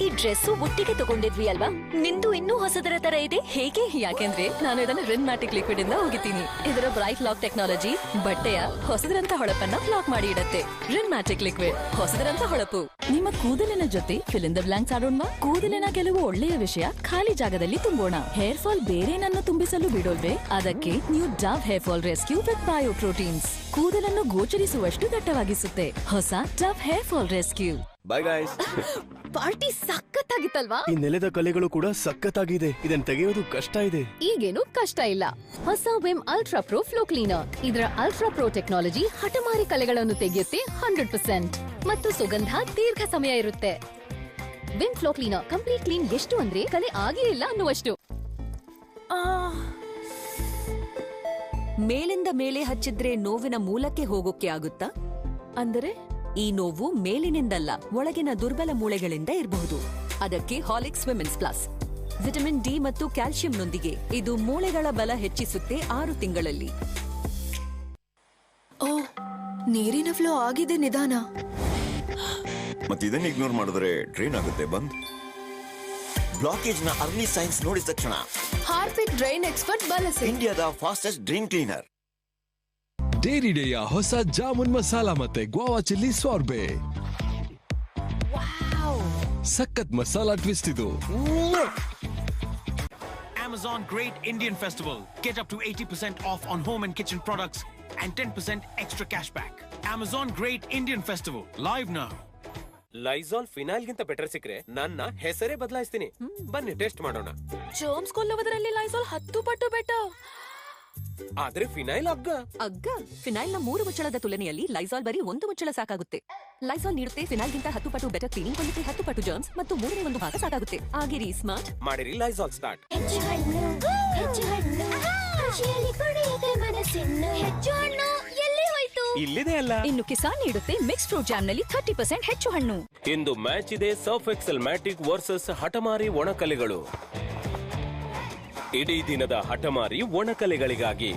ಈ ಡ್ರೆಸ್ ಒಟ್ಟಿಗೆ ತಗೊಂಡಿದ್ವಿ ಅಲ್ವಾ, ನಿಂದು ಇನ್ನೂ ಹೊಸದರ ತರ ಇದೆ ಹೇಗೆ? ಯಾಕೆಂದ್ರೆ ನಾನು ಇದನ್ನ ರಿನ್ಮ್ಯಾಟಿಕ್ ಲಿಕ್ವಿಡ್ ಇಂದ ಹೋಗಿದ್ದೀನಿ. ಇದರ ಬ್ರೈಟ್ ಲಾಕ್ ಟೆಕ್ನಾಲಜಿ ಬಟ್ಟೆಯ ಹೊಸದರಂತ ಹೊಳಪನ್ನ ಲಾಕ್ ಮಾಡಿ ಇಡತ್ತೆ. ರಿನ್ಮ್ಯಾಟಿಕ್ ಲಿಕ್ವಿಡ್, ಹೊಸದರಂತ ಹೊಳಪು. ನಿಮ್ಮ ಕೂದಲಿನ ಜೊತೆ ಫಿಲ್ ಇನ್ ದ ಬ್ಲಾಂಕ್ಸ್ ಆಡೋಣ. ಕೂದಲಿನ ಕೆಲವು ಒಳ್ಳೆಯ ವಿಷಯ ಖಾಲಿ ಜಾಗದಲ್ಲಿ ತುಂಬೋಣ. ಹೇರ್ ಫಾಲ್ ಬೇರೇನನ್ನು ತುಂಬಿಸಲು ಬಿಡೋಲ್ವೇ? ಅದಕ್ಕೆ ನೀವು Dove hair fall rescue with bio proteins. ಕೂದಲನ್ನು ಗೋಚರಿಸುವಷ್ಟು ದಟ್ಟವಾಗಿಸುತ್ತೆ. ಹೊಸ Dove hair fall rescue. Bye guys. Party ಸಖತ್ತಾಗಿತ್ತಲ್ವಾ? ಈ ನೆಲದ ಕಲೆಗಳು ಕೂಡ ಸಖತ್ತಾಗಿದೆ. ಇದನ್ನ ತೆಗೆಯೋದು ಕಷ್ಟ ಇದೆ. ಈಗೇನು ಕಷ್ಟ ಇಲ್ಲ. ಹೊಸ Vim ultra pro flow cleaner. ಇದರ ಅಲ್ಟ್ರಾ ಪ್ರೋ ಟೆಕ್ನಾಲಜಿ ಹಠಮಾರಿ ಕಲೆಗಳನ್ನು ತೆಗೆಯುತ್ತೆ 100% ಮತ್ತು ಸುಗಂಧ ದೀರ್ಘ ಸಮಯ ಇರುತ್ತೆ. Vim flow cleaner complete clean ಎಷ್ಟು ಅಂದ್ರೆ ಕಲೆ ಆಗೇ ಇಲ್ಲ ಅನ್ನುವಷ್ಟು. ಮೇಲಿಂದ ಮೇಲೆ ಹಚ್ಚಿದ್ರೆ ನೋವಿನ ಮೂಲಕ್ಕೆ ಹೋಗೋಕೆ ಆಗುತ್ತಾ? ಅಂದರೆ ಈ ನೋವು ಮೇಲಿನಿಂದಲ್ಲ, ಒಳಗಿನ ದುರ್ಬಲ ಮೂಳೆಗಳಿಂದ ಇರಬಹುದು. ಅದಕ್ಕೆ Horlicks women's plus. Vitamin D ಮತ್ತು ಕ್ಯಾಲ್ಸಿಯಂನೊಂದಿಗೆ ಇದು ಮೂಳೆಗಳ ಬಲ ಹೆಚ್ಚಿಸುತ್ತೆ 6 ತಿಂಗಳಲ್ಲಿ. ನೀರಿನ ಫ್ಲೋ ಆಗಿದೆ ನಿಧಾನ. ಮತ್ತೆ ಇದನ್ನ ಇಗ್ನೋರ್ ಮಾಡಿದ್ರೆ ಡ್ರೈನ್ ಆಗುತ್ತೆ. ಬಂದ್ ಬ್ಲಾಕೇಜ್ ನ ಅರ್ಲಿ ಸೈನ್ಸ್ ನೋಡಿದ ತಕ್ಷಣ ಹಾರ್ಪಿಕ್ ಡ್ರೈನ್ ಎಕ್ಸ್ಪರ್ಟ್ ಬಳಸಿ. ಇಂಡಿಯಾದ ಫಾಸ್ಟೆಸ್ಟ್ ಡ್ರೈನ್ ಕ್ಲೀನರ್. ಡೇರಿ ಡೇಯ ಹೊಸ ಜಾಮೂನ್ ಮಸಾಲಾ ಮತ್ತೆ ಗೋವಾ ಚಿಲ್ಲಿ ಸಾರ್ಬೆ. ಸಖತ್ ಮಸಾಲಾ ಟ್ವಿಸ್ಟ್ ಇದು. Amazon Great Indian Festival. Get up to 80% off on home and kitchen products and 10% extra cashback. Amazon Great Indian Festival. Live now. Lysol phenol ಗಿಂತ ಬೆಟರ್ ಸಿಕ್ರೆ ನನ್ನ ಹೆಸರೇ ಬದಲಾಯಿಸ್ತೀನಿ. ಬನ್ನಿ ಟೆಸ್ಟ್ ಮಾಡೋಣ. ಜರ್ಮ್ಸ್ ಕೊಲ್ಲುವುದರಲ್ಲಿ ಲೈಸಾಲ್ 10 ಪಟ್ಟು ಬೆಟರ್. ಆದ್ರೆ ಫಿನೈಲ್ ಅಗ್ಗ ಫಿನೈಲ್ ನ 3 ಮುಚ್ಚಳದ ತುಲನೆಯಲ್ಲಿ ಲೈಸಾಲ್ ಬರೀ 1 ಮುಚ್ಚಳ ಸಾಕಾಗುತ್ತೆ. ಲೈಸಾಲ್ ನೀಡುತ್ತೆ ಫಿನೈಲ್ ಗಿಂತ 10 ಪಟ್ಟು ಬೆಟರ್ ಕ್ಲೀನಿಂಗ್, ಕೊಲ್ಲುತ್ತೆ 10 ಪಟ್ಟು ಜರ್ಮ್ಸ್ ಮತ್ತು 1/3 ಭಾಗ ಸಾಕಾಗುತ್ತೆ. ಆಗಿರಿ ಸ್ಮಾರ್ಟ್, ಮಾಡಿರಿ ಲೈಸಾಲ್ ಸ್ಟಾರ್ಟ್. ಇಲ್ಲಿದೆ ಅಲ್ಲ. ಇನ್ನು ಕಿಸಾನ್ ನೀಡುತ್ತೆ ಮಿಕ್ಸ್ ಫ್ರೂಟ್ ಜಾಮ್ ನಲ್ಲಿ 30% ಹೆಚ್ಚು ಹಣ್ಣು. ಇಂದು ಮ್ಯಾಚ್ ಇದೆ ಸರ್ಫ್ ಎಕ್ಸೆಲ್ ಮ್ಯಾಟಿಕ್ ವರ್ಸಸ್ ಹಠಮಾರಿ ಒಣಕಲೆಗಳು. ಇಡೀ ದಿನದ ಹಠಮಾರಿ ಒಣಕಲೆಗಳಿಗಾಗಿ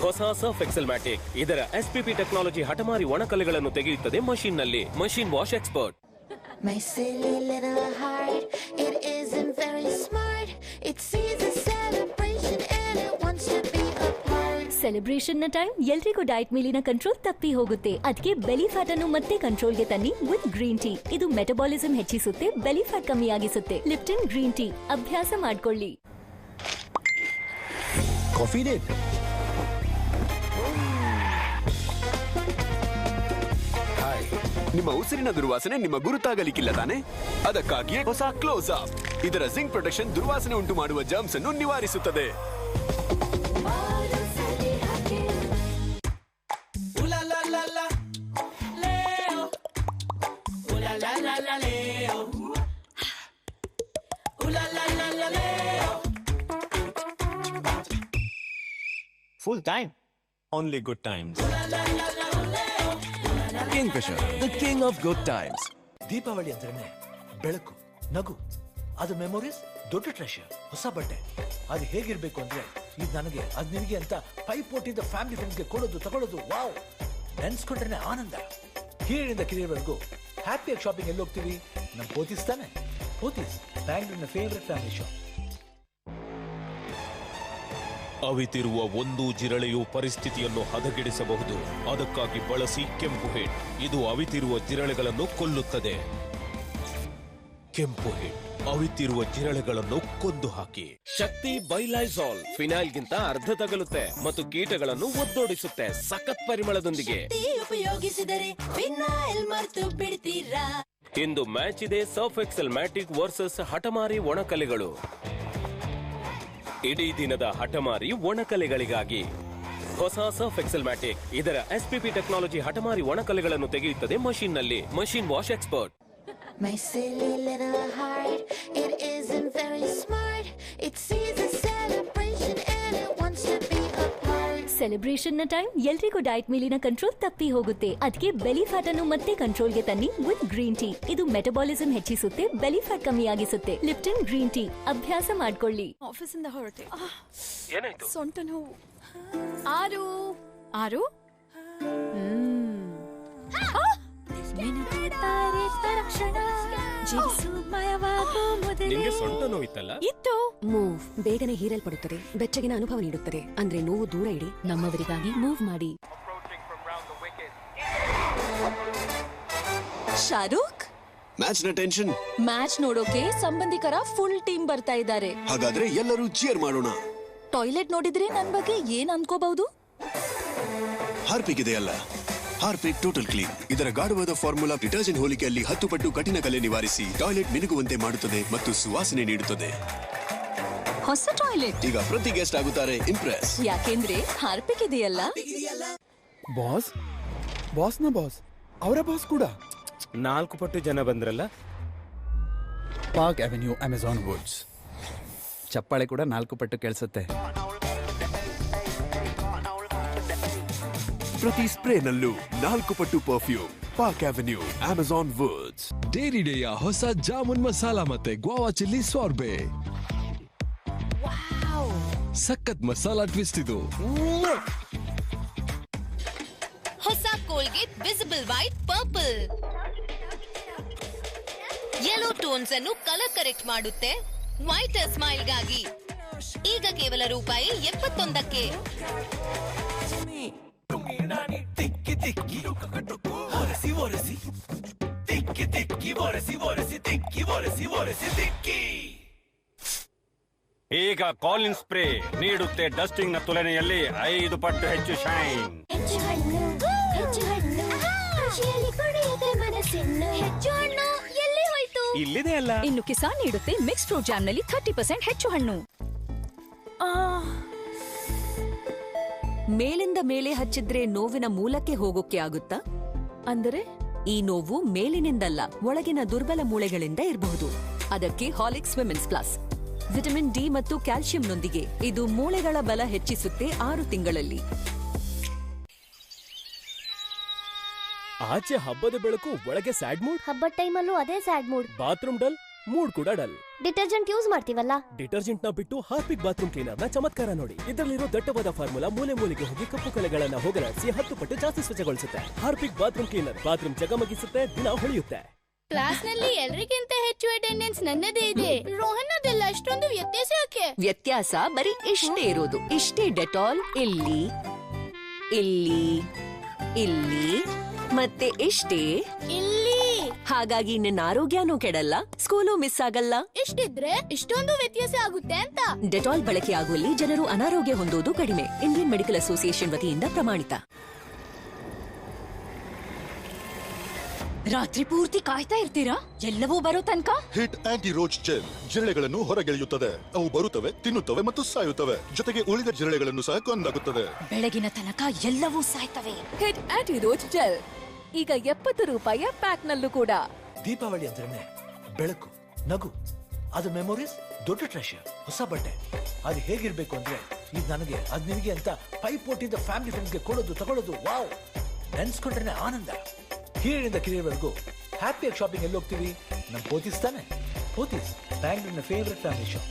ಹೊಸ ಸರ್ಫ್ ಎಕ್ಸೆಲ್ ಮ್ಯಾಟಿಕ್. ಇದರ ಎಸ್ಪಿಪಿ ಟೆಕ್ನಾಲಜಿ ಹಠಮಾರಿ ಒಣಕಲೆಗಳನ್ನು ತೆಗೆಯುತ್ತದೆ ಮಷೀನ್ ನಲ್ಲಿ. Machine wash expert. My silly little heart, it isn't very smart. It sees a celebration and it wants to be a part. Celebration ನ ಟೈಮ್ ಎಲ್ರಿಗೂ ಡಯಟ್ ಮೇಲಿನ ಕಂಟ್ರೋಲ್ ತಪ್ಪಿ ಹೋಗುತ್ತೆ. ಅದಕ್ಕೆ ಬೆಲಿ ಫ್ಯಾಟ್ ಅನ್ನು ಮತ್ತೆ ಕಂಟ್ರೋಲ್ಗೆ ತನ್ನಿ ವಿತ್ ಗ್ರೀನ್ ಟೀ. ಇದು ಮೆಟಬಾಲಿಸಂ ಹೆಚ್ಚಿಸುತ್ತೆ, ಬೆಲಿ ಫ್ಯಾಟ್ ಕಮ್ಮಿ ಆಗಿಸುತ್ತೆ. ಲಿಪ್ಟನ್ ಗ್ರೀನ್ ಟೀ ಅಭ್ಯಾಸ ಮಾಡ್ಕೊಳ್ಳಿ. Coffee date. ಹಾಯ್, ನಿಮ್ಮ ಉಸಿರಿನ ದುರ್ವಾಸನೆ ನಿಮ್ಮ ಗುರುತಾಗಲಿಕ್ಕಿಲ್ಲ ತಾನೆ? ಅದಕ್ಕಾಗಿಯೇ ಹೊಸ ಕ್ಲೋಸ್ ಅಪ್. ಇದರ ಜಿಂಕ್ ಪ್ರೊಟೆಕ್ಷನ್ ದುರ್ವಾಸನೆ ಉಂಟು ಮಾಡುವ ಜರ್ಮ್ಸ್ ಅನ್ನು ನಿವಾರಿಸುತ್ತದೆ. Full time, only good times. Kingfisher, the king of good times. Deepavali ಅಂದ್ರೇನೆ ಬೆಳಕು, ನಗು, ಅದು ಮೆಮೊರೀಸ್, ದೊಡ್ಡ ಟ್ರೆಷರ್. ಹೊಸ ಬಟ್ಟೆ ಅದು ಹೇಗಿರ್ಬೇಕು ಅಂದ್ರೆ ಇದು ನನಗೆ ಅದು ನಿನಗೆ ಅಂತ ಪೈಪೋಟಿಂದ ಫ್ಯಾಮಿಲಿ ಫ್ರೆಂಡ್ಸ್ಗೆ ಕೊಡೋದು ತಗೊಳ್ಳೋದು. ವಾವ್, ನೆನ್ಸ್ಕೊಂಡ್ರೆ ಆನಂದ. ಕೀಳಿಂದ ಕಿರಿಯವರೆಗೂ ಹ್ಯಾಪಿಯಾಗಿ ಶಾಪಿಂಗ್ ಎಲ್ಲಿ ಹೋಗ್ತೀವಿ? ನಮ್ಮ ಪೋತೀಸ್ ತಾನೆ. Pothys ಬ್ಯಾಂಗ್ಳೂರಿನ favourite family shop. ಅವಿತಿರುವ ಒಂದು ಜಿರಳೆಯು ಪರಿಸ್ಥಿತಿಯನ್ನು ಹದಗೆಡಿಸಬಹುದು. ಅದಕ್ಕಾಗಿ ಬಳಸಿ ಕೆಂಪು ಹಿಟ್. ಇದು ಅವಿತಿರುವ ಜಿರಳೆಗಳನ್ನು ಕೊಲ್ಲುತ್ತದೆ. ಕೆಂಪು ಹಿಟ್ ಅವಿತಿರುವ ಜಿರಳೆಗಳನ್ನು ಕೊಂದು ಹಾಕಿ. ಶಕ್ತಿ ಬೈ ಲೈಸಾಲ್ ಫಿನೈಲ್ ಗಿಂತ ಅರ್ಧ ತಗಲುತ್ತೆ ಮತ್ತು ಕೀಟಗಳನ್ನು ಒದ್ದೋಡಿಸುತ್ತೆ ಸಖತ್ ಪರಿಮಳದೊಂದಿಗೆ. ಉಪಯೋಗಿಸಿದರೆ ಫಿನೈಲ್ ಮರೆತು ಬಿಡ್ತೀರಾ. ಇಂದು ಮ್ಯಾಚ್ ಇದೆ ಸರ್ಫ್ ಎಕ್ಸೆಲ್ ಮ್ಯಾಟಿಕ್ ವರ್ಸಸ್ ಹಠಮಾರಿ ಒಣಕಲೆಗಳು. ಇಡೀ ದಿನದ ಹಠಮಾರಿ ಒಣಕಲೆಗಳಿಗಾಗಿ ಹೊಸ ಸರ್ಫ್ ಎಕ್ಸೆಲ್ ಮ್ಯಾಟಿಕ್. ಇದರ ಎಸ್ಪಿಪಿ ಟೆಕ್ನಾಲಜಿ ಹಠಮಾರಿ ಒಣಕಲೆಗಳನ್ನು ತೆಗೆಯುತ್ತದೆ ಮಷೀನ್ ನಲ್ಲಿ. Machine wash expert. My silly little heart, it isn't very smart. It sees a celebration and it wants to be a part. Celebration ನ ಟೈಮ್ ಎಲ್ರಿಗೂ ಡಯಟ್ ಮೇಲಿನ ಕಂಟ್ರೋಲ್ ತಪ್ಪಿ ಹೋಗುತ್ತೆ. ಅದಕ್ಕೆ ಬೆಲಿ ಫ್ಯಾಟ್ ಅನ್ನು ಮತ್ತೆ ಕಂಟ್ರೋಲ್ಗೆ ತನ್ನಿ ವಿತ್ ಗ್ರೀನ್ ಟೀ. ಇದು ಮೆಟಬಾಲಿಸಂ ಹೆಚ್ಚಿಸುತ್ತೆ, ಬೆಲಿ ಫ್ಯಾಟ್ ಕಮ್ಮಿ ಆಗಿಸುತ್ತೆ. ಲಿಪ್ಟನ್ ಗ್ರೀನ್ ಟೀ ಅಭ್ಯಾಸ ಮಾಡ್ಕೊಳ್ಳಿ. ಆಫೀಸ್ ಇಂದ ಹೊರಟೆ. ಏನಾಯ್ತು? ಸೊಂಟ ನೋವು. ಆರು ಆರು ನಿಮಗೆ ಸೊಂಟ ನೋವಿತ್ತಲ್ಲ? ಇತ್ತು. ಮೂವ್ ಬೇಗನೆ ಹೀರಲ್ಪಡುತ್ತದೆ, ಬೆಚ್ಚಗಿನ ಅನುಭವ ನೀಡುತ್ತದೆ. ಅಂದ್ರೆ ನೋವು ದೂರ ಇಡಿ, ನಮ್ಮವರಿಗಾಗಿ ಮೂವ್ ಮಾಡಿ. ಶಾರುಖ್, ಮ್ಯಾಚ್ ನ ಟೆನ್ಷನ್. ಮ್ಯಾಚ್ ನೋಡೋಕೆ ಸಂಬಂಧಿಕರ ಫುಲ್ ಟೀಮ್ ಬರ್ತಾ ಇದ್ದಾರೆ. ಹಾಗಾದ್ರೆ ಎಲ್ಲರೂ ಚಿಯರ್ ಮಾಡೋಣ. ಟಾಯ್ಲೆಟ್ ನೋಡಿದ್ರೆ ನನ್ ಬಗ್ಗೆ ಏನ್ ಅನ್ಕೋಬಹುದು? ಹಾರ್ಪಿಕ್ ಇದೆಯಲ್ಲ, ಹಾರ್ಪಿಕ್ ಟೋಟಲ್ ಕ್ಲೀನ್. ಇದರ ಗಾಢವಾದ ಫಾರ್ಮುಲಾ ಡಿಟರ್ಜೆಂಟ್ ಹೋಲಿಕೆಯಲ್ಲಿ 10 ಪಟ್ಟು ಕಠಿಣ ಕಲೆ ನಿವಾರಿಸಿ ಟಾಯ್ಲೆಟ್ ಮಿನುಗುವಂತೆ ಮಾಡುತ್ತದೆ ಮತ್ತು ಸುವಾಸನೆ ನೀಡುತ್ತದೆ. ಹೊಸ ಟಾಯ್ಲೆಟ್ ಈಗ ಪ್ರತಿ ಗೆಸ್ಟ್ ಆಗುತ್ತಾರೆ ಇಂಪ್ರೆಸ್, ಯಾಕೆಂದ್ರೆ ಹಾರ್ಪಿಕ್ ಇದೆಯಲ್ಲ. ಬಾಸ್, ಬಾಸ್ನ ಬಾಸ್, ಅವರ ಬಾಸ್ ಕೂಡ 4 ಪಟ್ಟು ಜನ ಬಂದ್ರಲ್ಲ. Park Avenue Amazon Woods. ಚಪ್ಪಾಳೆ ಕೂಡ 4 ಪಟ್ಟು ಕೇಳಿಸುತ್ತೆ. ಪ್ರತಿ ಸ್ಪ್ರೇನಲ್ಲೂ 4 ಪಟ್ಟು perfume. Park Avenue Amazon Woods. Dairy ಡೇಯ ಹೊಸ ಜಾಮೂನ್ ಮಸಾಲಾ ಮತ್ತೆ ಗೋವಾ ಚಿಲ್ಲಿ ಸಾರ್ಬೆ. ಸಖತ್ ಮಸಾಲಾ ಟ್ವಿಸ್ಟ್ ಇದು. ಹೊಸ Colgate visible white purple. Yellow tones ಅನ್ನು ಕಲರ್ ಕರೆಕ್ಟ್ ಮಾಡುತ್ತೆ ವೈಟರ್ ಸ್ಮೈಲ್ಗಾಗಿ ಈಗ ಕೇವಲ ರೂಪಾಯಿ 71ಕ್ಕೆ. ಈಗ ಕಾಲಿನ್ ಸ್ಪ್ರೇ ನೀಡುತ್ತೆ ಡಸ್ಟಿಂಗ್ ನ ತುಲನೆಯಲ್ಲಿ 5 ಪಟ್ಟು ಹೆಚ್ಚು ಶೈನ್. ಹೆಚ್ಚು ಹಣ್ಣು ಖುಷಿಯಲ್ಲಿ ಕುಡಿಯುತ್ತೆ ಮನಸ್ಸಿನ್ನು. ಹೆಚ್ಚು ಹಣ್ಣು ಎಲ್ಲಿ ಹೋಯ್ತು? ಇಲ್ಲಿದೆ ಅಲ್ಲ. ಇನ್ನು ಕಿಸಾನ್ ನೀಡುತ್ತೆ ಮಿಕ್ಸ್ ಫ್ರೂಟ್ ಜಾಮ್ ನಲ್ಲಿ 30% ಹೆಚ್ಚು ಹಣ್ಣು. ಮೇಲಿಂದ ಮೇಲೆ ಹಚ್ಚಿದ್ರೆ ನೋವಿನ ಮೂಲಕ್ಕೆ ಹೋಗೋಕೆ ಆಗುತ್ತಾ? ಅಂದರೆ ಈ ನೋವು ಮೇಲಿನಿಂದಲ್ಲ, ಒಳಗಿನ ದುರ್ಬಲ ಮೂಳೆಗಳಿಂದ ಇರಬಹುದು. ಅದಕ್ಕೆ Horlicks women's plus vitamin D ಮತ್ತು ಕ್ಯಾಲ್ಸಿಯಂನೊಂದಿಗೆ ಇದು ಮೂಳೆಗಳ ಬಲ ಹೆಚ್ಚಿಸುತ್ತೆ 6 ತಿಂಗಳಲ್ಲಿ. ಆಚೆ ಹಬ್ಬದ ಬೆಳಕು, ಒಳಗೆ ಸ್ಯಾಡ್ ಮೂಡ್. ಹಬ್ಬದ ಟೈಮಲ್ಲೂ ಅದೇ sad mood. Bathroom dull, mood ಕೂಡ ಡಲ್. ಡಿಟರ್ಜೆಂಟ್ ಯೂಸ್ ಮಾಡ್ತೀವಲ್ಲ, ಡಿಟರ್ಜೆಂಟ್ ನ ಬಿಟ್ಟು ಹಾರ್ಪಿಕ್ ಬಾತ್ರೂಮ್ ಕ್ಲೀನರ್ ನ ಚಮತ್ಕಾರ ನೋಡಿ. ಇದರಲ್ಲಿರೋ ದಟ್ಟವಾದ ಫಾರ್ಮುಲಾ ಮೂಲೆಗೆ ಹೋಗಿ ಕಪ್ಪು ಕಲೆಗಳನ್ನ ಹೋಗಲಾಡಿಸಿ 10 ಪಟ್ಟು ಜಾಸ್ತಿ ಸ್ವಚ್ಛಗೊಳಿಸುತ್ತೆ. ಹಾರ್ಪಿಕ್ ಬಾತ್ರೂಮ್ ಕ್ಲೀನರ್ ಬಾತ್ರೂಮ್ ಜಗಮಗಿಸುತ್ತೆ, ದಿನ ಹೊಳೆಯುತ್ತೆ. ಕ್ಲಾಸ್ ನಲ್ಲಿ ಎಲ್ರಿಗಿಂತ ಹೆಚ್ಚು ಅಟೆಂಡೆನ್ಸ್ ನನ್ನದೇ ಇದೆ. ರೋಹನ್ ಅದೆಲ್ಲ ಅಷ್ಟೊಂದು ವ್ಯತ್ಯಾಸ ಯಾಕೆ? ವ್ಯತ್ಯಾಸ ಬರೀ ಇಷ್ಟೇ ಇರೋದು. ಇಷ್ಟೇ ಡೆಟಾಲ್ ಇಲ್ಲಿ, ಇಲ್ಲಿ, ಇಲ್ಲಿ ಮತ್ತೆ ಇಷ್ಟೇ ಇಲ್ಲಿ. ಹಾಗಾಗಿ ನಿನ್ನ ಆರೋಗ್ಯನೂ ಕೆಡಲ್ಲ, ಸ್ಕೂಲು ಮಿಸ್ ಆಗಲ್ಲ. ಇಷ್ಟಿದ್ರೆ ಇಷ್ಟೊಂದು ವ್ಯತ್ಯಾಸ ಆಗುತ್ತೆ ಅಂತ. ಡೆಟಾಲ್ ಬಳಕೆ ಆಗುವಲ್ಲಿ ಜನರು ಅನಾರೋಗ್ಯ ಹೊಂದೋದು ಕಡಿಮೆ. ಇಂಡಿಯನ್ ಮೆಡಿಕಲ್ ಅಸೋಸಿಯೇಷನ್ ವತಿಯಿಂದ ಪ್ರಮಾಣಿತ. ರಾತ್ರಿ ಪೂರ್ತಿ ಕಾಯ್ತಾ ಇರ್ತೀರಾ ಎಲ್ಲವೂ ಬರೋ ತನಕ? ಹಿಟ್ ಆಂಟಿ ರೋಚ್ ಜೆಲ್ ಜಿರಳೆಗಳನ್ನು ಹೊರಗೆಳೆಯುತ್ತದೆ. ಅವು ಬರುತ್ತವೆ, ತಿನ್ನುತ್ತವೆ ಮತ್ತು ಸಾಯುತ್ತವೆ. ಜೊತೆಗೆ ಉಳಿದ ಜಿರಳೆಗಳನ್ನು ಸಹ ಕೊಂದಾಗುತ್ತದೆ. ಬೆಳಗಿನ ತನಕ ಎಲ್ಲವೂ ಸಾಯ್ತವೆ. ಹಿಟ್ ಆಂಟಿ ರೋಚ್ ಜೆಲ್ ಈಗ 70 ರೂಪಾಯಿಯ ಪ್ಯಾಕ್ ನಲ್ಲೂ ಕೂಡ. ದೀಪಾವಳಿ ಅಂದ್ರೆ ಬೆಳಕು, ನಗು, ಅದು ಮೆಮೊರೀಸ್, ದೊಡ್ಡ ಟ್ರೆಷರ್. ಹೊಸ ಬಟ್ಟೆ ಅದು ಹೇಗಿರ್ಬೇಕು ಅಂದ್ರೆ ಇದು ನನಗೆ, ಅದು ನಿನಗೆ ಅಂತ ಪೈಪೋಟಿಂದ ಫ್ಯಾಮಿಲಿ ಫ್ರೆಂಡ್ಸ್ಗೆ ಕೊಡೋದು ತಗೊಳ್ಳೋದು. ವಾವ್, ನೆನ್ಸ್ಕೊಂಡ್ರೆ ಆನಂದ. ಹೀರಿನಿಂದ ಕಿರಿಯವರೆಗೂ ಹ್ಯಾಪಿಯಾಗಿ ಶಾಪಿಂಗ್ ಎಲ್ಲಿ ಹೋಗ್ತೀವಿ? ನಮ್ಮ ಪೋತೀಸ್ ತಾನೆ. ಪೋತೀಸ್ ಬ್ಯಾಂಗ್ಳೂರಿನ ಫೇವರೆಟ್ ಫ್ಯಾಮಿಲಿ ಶಾಪ್.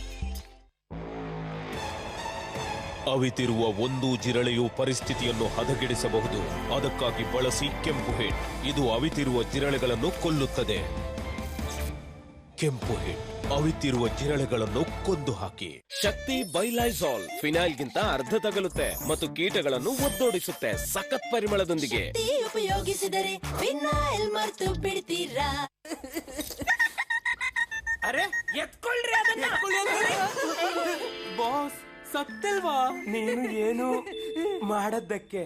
ಅವಿತಿರುವ ಒಂದು ಜಿರಳೆಯು ಪರಿಸ್ಥಿತಿಯನ್ನು ಹದಗೆಡಿಸಬಹುದು. ಅದಕ್ಕಾಗಿ ಬಳಸಿ ಕೆಂಪು ಹಿಟ್. ಇದು ಅವಿತಿರುವ ಜಿರಳೆಗಳನ್ನು ಕೊಲ್ಲುತ್ತದೆ. ಕೆಂಪು ಹಿಟ್ ಅವಿತಿರುವ ಜಿರಳೆಗಳನ್ನು ಕೊಂದು ಹಾಕಿ. ಶಕ್ತಿ ಬೈಲೈಸಾಲ್ ಫಿನೈಲ್ಗಿಂತ ಅರ್ಧ ತಗಲುತ್ತೆ ಮತ್ತು ಕೀಟಗಳನ್ನು ಒದ್ದೋಡಿಸುತ್ತೆ ಸಖತ್ ಪರಿಮಳದೊಂದಿಗೆ. ಉಪಯೋಗಿಸಿದರೆ ಫಿನೈಲ್ ಮರ್ತು ಬಿಡ್ತೀರಾ? ಅರೆ ಎತ್ಕೊಳ್ರಿ ಅದನ್ನ. ಬಾಸ್ ಸತ್ತಲ್ವಾ ನೀನು ಏನು ಮಾಡದ್ದಕ್ಕೆ?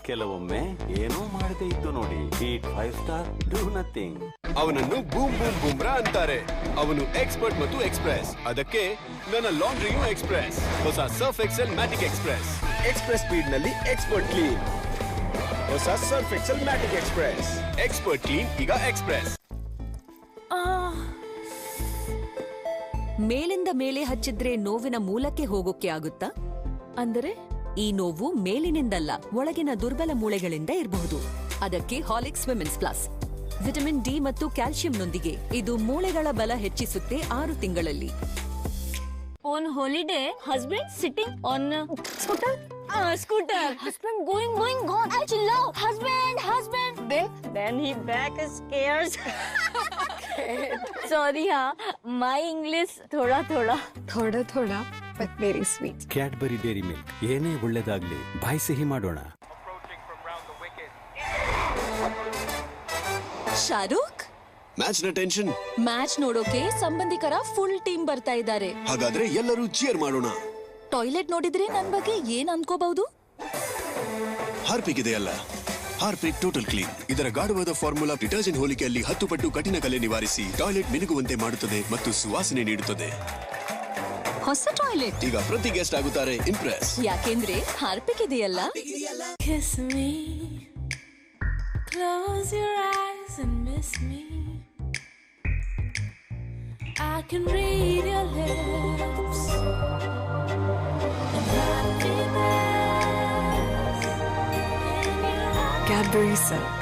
ಕೆಲವೊಮ್ಮೆ ಏನೋ ಮಾಡದೇ ಇದ್ದು ನೋಡಿ. Eat 5 star, do nothing. ಅವನನ್ನು ಬೂಮ್ ಬೂಮ್ ಬೂಮ್ರಾ ಅಂತಾರೆ. ಅವನು ಎಕ್ಸ್ಪರ್ಟ್ ಮತ್ತು ಎಕ್ಸ್ಪ್ರೆಸ್. ಅದಕ್ಕೆ ನನ್ನ ಲಾಂಡ್ರಿಯೂ ಎಕ್ಸ್ಪ್ರೆಸ್. ಹೊಸ Surf Excel Matic Express. Express speed ನಲ್ಲಿ ಎಕ್ಸ್ಪರ್ಟ್ ಕ್ಲೀನ್. ಹೊಸ Surf Excel Matic Express. Expert clean ಈಗ ಎಕ್ಸ್ಪ್ರೆಸ್. ಮೇಲಿಂದ ಮೇಲೆ ಹಚ್ಚಿದ್ರೆ ನೋವಿನ ಮೂಲಕ್ಕೆ ಹೋಗೋಕೆ ಆಗುತ್ತಾ? ಅಂದರೆ ಈ ನೋವು ಮೇಲಿನಿಂದಲ್ಲ, ಒಳಗಿನ ದುರ್ಬಲ ಮೂಳೆಗಳಿಂದ ಇರಬಹುದು. ಅದಕ್ಕೆ Horlicks women's plus vitamin D ಮತ್ತು ಕ್ಯಾಲ್ಸಿಯಂನೊಂದಿಗೆ ಇದು ಮೂಳೆಗಳ ಬಲ ಹೆಚ್ಚಿಸುತ್ತೆ 6 ತಿಂಗಳಲ್ಲಿ. On holiday, husband sitting on scooter. Scooter. Husband going. I love husband. Then he back scares. Sorry, my English thoda, but very sweet. Cadbury dairy milk. ಏನೇ ಒಳ್ಳೆದಾಗ್ಲಿ ಬಾಯಿ ಸಿಹಿ ಮಾಡೋಣ. ಶಾರುಖ್ ಮ್ಯಾಚ್ ನ ಟೆನ್ಷನ್. ಮ್ಯಾಚ್ ನೋಡೋಕೆ ಸಂಬಂಧಿಕರ ಫುಲ್ ಟೀಮ್ ಬರ್ತಾ ಇದ್ದಾರೆ. ಹಾಗಾದ್ರೆ ಎಲ್ಲರೂ ಚೀರ್ ಮಾಡೋಣ. ಟಾಯ್ಲೆಟ್ ನೋಡಿದ್ರೆ ನನ್ ಬಗ್ಗೆ ಏನ್ ಅನ್ಕೋಬಹುದು? ಹಾರ್ಪಿಕ್ ಇದೆಯಲ್ಲ, ಹಾರ್ಪಿಕ್ ಟೋಟಲ್ ಕ್ಲೀನ್. ಇದರ ಗಾಢವಾದ ಫಾರ್ಮುಲಾ ಡಿಟರ್ಜೆಂಟ್ ಹೋಲಿಕೆಯಲ್ಲಿ 10 ಪಟ್ಟು ಕಠಿಣ ಕಲೆ ನಿವಾರಿಸಿ ಟಾಯ್ಲೆಟ್ ಮಿನುಗುವಂತೆ ಮಾಡುತ್ತದೆ ಮತ್ತು ಸುವಾಸನೆ ನೀಡುತ್ತದೆ. ಹೊಸ ಟಾಯ್ಲೆಟ್ ಈಗ ಪ್ರತಿ ಗೆಸ್ಟ್ ಆಗುತ್ತಾರೆ ಇಂಪ್ರೆಸ್. ಯಾಕೆಂದ್ರೆ ಹಾರ್ಪಿಕ್ ಇದೆಯಲ್ಲ. Kiss me, close your eyes and miss me. I can read your lips and happiness in your eyes. Cadbury Silk.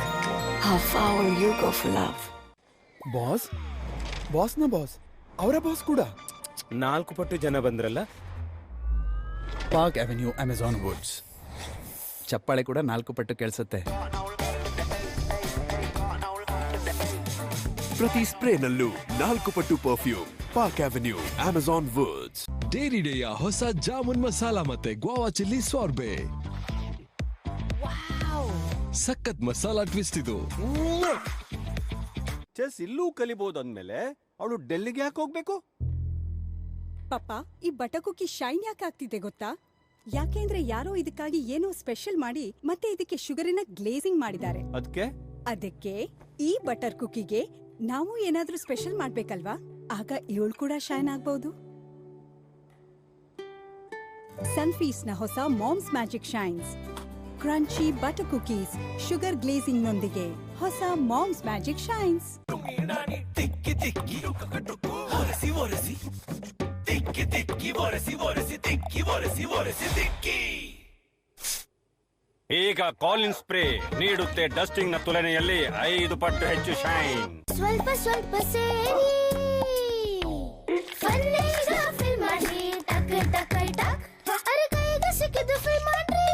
How far will you go for love? Boss ಅವರ ಬಾಸ್ ಕೂಡ 4 ಪಟ್ಟು ಜನ ಬಂದ್ರಲ್ಲ. Park Avenue Amazon Woods. ಚಪ್ಪಾಳೆ ಕೂಡ 4 ಪಟ್ಟು ಕೇಳಿಸುತ್ತೆ. ಪ್ರತಿ ಸ್ಪ್ರೇನಲ್ಲೂ 4 ಪಟ್ಟು perfume. Park Avenue, Amazon Woods. Dairy ಡೇಯ ಹೊಸ ಜಾಮೂನ್ ಮಸಾಲ ಮತ್ತೆ ಗೋವಾ ಚಿಲ್ಲಿ ಸಾರ್ಬೆ. ಸಖತ್ ಮಸಾಲಾ ಟ್ವಿಸ್ಟ್ ಇದು. ಚೆಸ್ ಇಲ್ಲೂ ಕಲಿಬಹುದು ಅಂದ್ಮೇಲೆ ಅವಳು ಡೆಲ್ಲಿಗೆ ಯಾಕೆ ಹೋಗ್ಬೇಕು? ಪಪ್ಪ, ಈ ಬಟರ್ ಕುಕಿ ಶೈನ್ ಯಾಕೆ ಆಗ್ತಿದೆ ಗೊತ್ತಾ? ಯಾಕೆಂದ್ರೆ ಯಾರೋ ಇದಕ್ಕಾಗಿ ಏನೋ ಸ್ಪೆಷಲ್ ಮಾಡಿ ಮತ್ತೆ ಇದಕ್ಕೆ ಶುಗರಿನ ಗ್ಲೇಸಿಂಗ್ ಮಾಡಿದ್ದಾರೆ. ಅದಕ್ಕೆ ಈ ಬಟರ್ ಕುಕಿಗೆ ನಾವು ಏನಾದ್ರೂ ಸ್ಪೆಷಲ್ ಮಾಡ್ಬೇಕಲ್ವಾ? ಆಗ ಇವಳು ಕೂಡ ಶೈನ್ ಆಗ್ಬಹುದು. ಸನ್ಫೀಸ್ ನ ಹೊಸ moms magic shines crunchy butter cookies sugar glazing ನೊಂದಿಗೆ ಹೊಸ ಮಾಮ್ಸ್ ಮ್ಯಾಜಿಕ್ ಶೈನ್ಸ್. ಈಗ ಕಾಲಿನ್ ಸ್ಪ್ರೇ ನೀಡುತ್ತೆ ಡಸ್ಟಿಂಗ್ ನ ತುಲನೆಯಲ್ಲಿ 5 ಪಟ್ಟು ಹೆಚ್ಚು ಶೈನ್. ಸ್ವಲ್ಪ ಸ್ವಲ್ಪ ಸೇರಿ ಫನ್ನೀಗ ಫಿಲ್ ಮಾಡಿ ಟಕ್ ಟಕ್ ಟಕ್ ಅರೆ ಕೈಗೆ ಸಿಕ್ಕಿದ್ದು ಫಿಲ್ ಮಾಡ್ರಿ.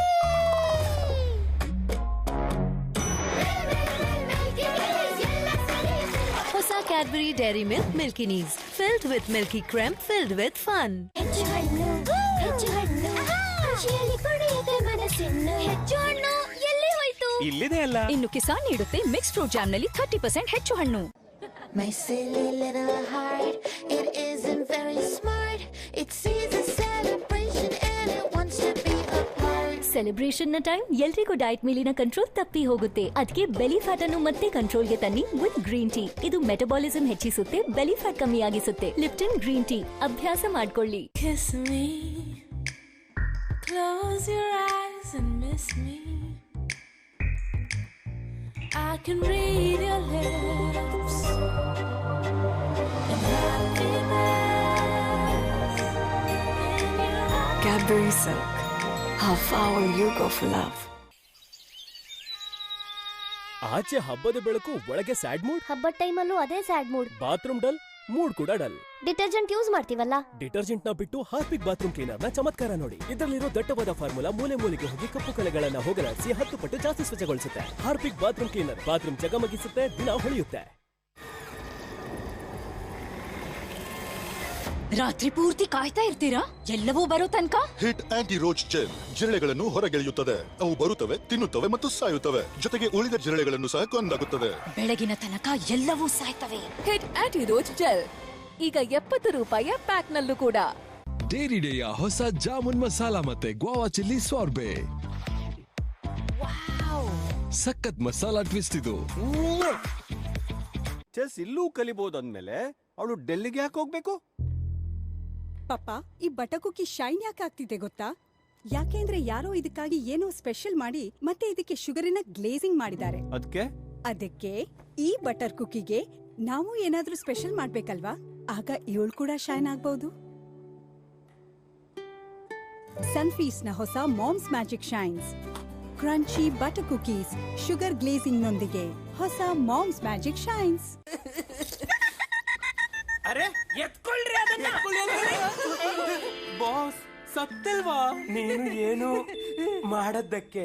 ಹೊಸ Cadbury Dairy Milk milkiness filled with milky cream filled with fun. ಹೆಚ್ಚು ಹಣ್ಣು ಖುಷಿಯಲ್ಲಿ ಕುಡಿಯುತ್ತೆ ಮನಸ್ಸಿನ್ನು. ಹೆಚ್ಚು ಹಣ್ಣು ಎಲ್ಲಿ ಹೋಯ್ತು? ಇಲ್ಲಿದೆ ಅಲ್ಲ. ಇನ್ನು ಕಿಸಾನ್ ನೀಡುತ್ತೆ ಮಿಕ್ಸ್ ಫ್ರೂಟ್ ಜಾಮ್ ನಲ್ಲಿ 30% ಹೆಚ್ಚು ಹಣ್ಣು. My silly little heart, it isn't very smart. It sees a celebration and it wants to be a part. Celebration ನ ಟೈಮ್ ಎಲ್ರಿಗೂ ಡಯಟ್ ಮೇಲಿನ ಕಂಟ್ರೋಲ್ ತಪ್ಪಿ ಹೋಗುತ್ತೆ. ಅದಕ್ಕೆ ಬೆಲಿ ಫ್ಯಾಟ್ ಅನ್ನು ಮತ್ತೆ ಕಂಟ್ರೋಲ್ಗೆ ತನ್ನಿ ವಿತ್ ಗ್ರೀನ್ ಟೀ. ಇದು ಮೆಟಬಾಲಿಸಂ ಹೆಚ್ಚಿಸುತ್ತೆ, ಬೆಲಿ ಫ್ಯಾಟ್ ಕಮ್ಮಿ ಆಗಿಸುತ್ತೆ. ಲಿಪ್ಟನ್ ಗ್ರೀನ್ ಟೀ ಅಭ್ಯಾಸ ಮಾಡ್ಕೊಳ್ಳಿ. Kiss me, close your eyes and miss me. I can read your lips and happiness in your eyes. Cadbury Silk. How far will you go for love? ಆಚೆ ಹಬ್ಬದ ಬೆಳಕು, ಒಳಗೆ ಸ್ಯಾಡ್ ಮೂಡ್. ಹಬ್ಬದ ಟೈಮಲ್ಲೂ ಅದೇ sad mood. Bathroom dull, mood ಕೂಡ ಡಲ್. ಡಿಟರ್ಜೆಂಟ್ ಯೂಸ್ ಮಾಡ್ತೀವಲ್ಲ, ಡಿಟರ್ಜೆಂಟ್ ನ ಬಿಟ್ಟು ಹಾರ್ಪಿಕ್ ಬಾತ್ರೂಮ್ ಕ್ಲೀನರ್ ನ ಚಮತ್ಕಾರ ನೋಡಿ. ಇದರಲ್ಲಿರೋ ದಟ್ಟವಾದ ಫಾರ್ಮುಲಾ ಮೂಲೆ ಮೂಲೆಗೆ ಹೋಗಿ ಕಪ್ಪು ಕಲೆಗಳನ್ನ ಹೋಗಲಾಡಿಸಿ 10 ಪಟ್ಟು ಜಾಸ್ತಿ ಸ್ವಚ್ಛಗೊಳಿಸುತ್ತೆ. ಹಾರ್ಪಿಕ್ ಬಾತ್ರೂಮ್ ಕ್ಲೀನರ್ ಬಾತ್ರೂಮ್ ಜಗಮಗಿಸುತ್ತೆ, ದಿನ ಹೊಳೆಯುತ್ತೆ. ರಾತ್ರಿ ಪೂರ್ತಿ ಕಾಯ್ತಾ ಇರ್ತೀರಾ ಎಲ್ಲವೂ ಬರೋ ತನಕ? ಹಿಟ್ ಆಂಟಿ ರೋಚ್ ಜೆಲ್ ಜಿರಳೆಗಳನ್ನು ಹೊರಗೆಳೆಯುತ್ತದೆ. ಅವು ಬರುತ್ತವೆ, ತಿನ್ನುತ್ತವೆ ಮತ್ತು ಸಾಯುತ್ತವೆ. ಜೊತೆಗೆ ಉಳಿದ ಜಿರಳೆಗಳನ್ನು ಸಹ ಕೊಂದಾಗುತ್ತದೆ. ಬೆಳಗಿನ ತನಕ ಎಲ್ಲವೂ ಸಾಯ್ತವೆ. ಹಿಟ್ ಆಂಟಿ ರೋಚ್ ಜೆಲ್ ಈಗ 70 ರೂಪಾಯಿಯ ಪ್ಯಾಕ್ ನಲ್ಲೂ ಕೂಡ. ಡೇರಿ ಡೇಯ ಹೊಸ ಜಾಮೂನ್ ಮಸಾಲ ಮತ್ತೆ ಗೋವಾ ಚಿಲ್ಲಿ ಸಾರ್ಬೆ. ಸಖತ್ ಮಸಾಲಾ ಟ್ವಿಸ್ಟ್ ಇದು. ಚೆಸ್ ಇಲ್ಲೂ ಕಲಿಬಹುದು ಅಂದ್ಮೇಲೆ ಅವಳು ಡೆಲ್ಲಿಗೆ ಯಾಕೆ ಹೋಗ್ಬೇಕು? ಪಪ್ಪ, ಈ ಬಟರ್ ಕುಕಿ ಶೈನ್ ಯಾಕೆ ಆಗ್ತಿದೆ ಗೊತ್ತಾ? ಯಾಕೆಂದ್ರೆ ಯಾರೋ ಇದಕ್ಕಾಗಿ ಏನೋ ಸ್ಪೆಷಲ್ ಮಾಡಿ ಮತ್ತೆ ಇದಕ್ಕೆ ಶುಗರಿನ ಗ್ಲೇಸಿಂಗ್ ಮಾಡಿದ್ದಾರೆ. ಅದಕ್ಕೆ ಈ ಬಟರ್ ಕುಕಿಗೆ ನಾವು ಏನಾದ್ರೂ ಸ್ಪೆಷಲ್ ಮಾಡ್ಬೇಕಲ್ವಾ? ಆಗ ಇವಳು ಕೂಡ ಶೈನ್ ಆಗ್ಬಹುದು. ಸನ್ಫೀಸ್ ನ ಹೊಸ moms magic shines crunchy butter cookies sugar glazing ನೊಂದಿಗೆ ಹೊಸ ಮಾಮ್ಸ್ ಮ್ಯಾಜಿಕ್ ಶೈನ್ಸ್. ಅರೆ ಎತ್ಕೊಳ್ರಿ ಅದನ್ನ. ಬಾಸ್ ಸತ್ತಲ್ವಾ ನೀನು ಏನು ಮಾಡದ್ದಕ್ಕೆ?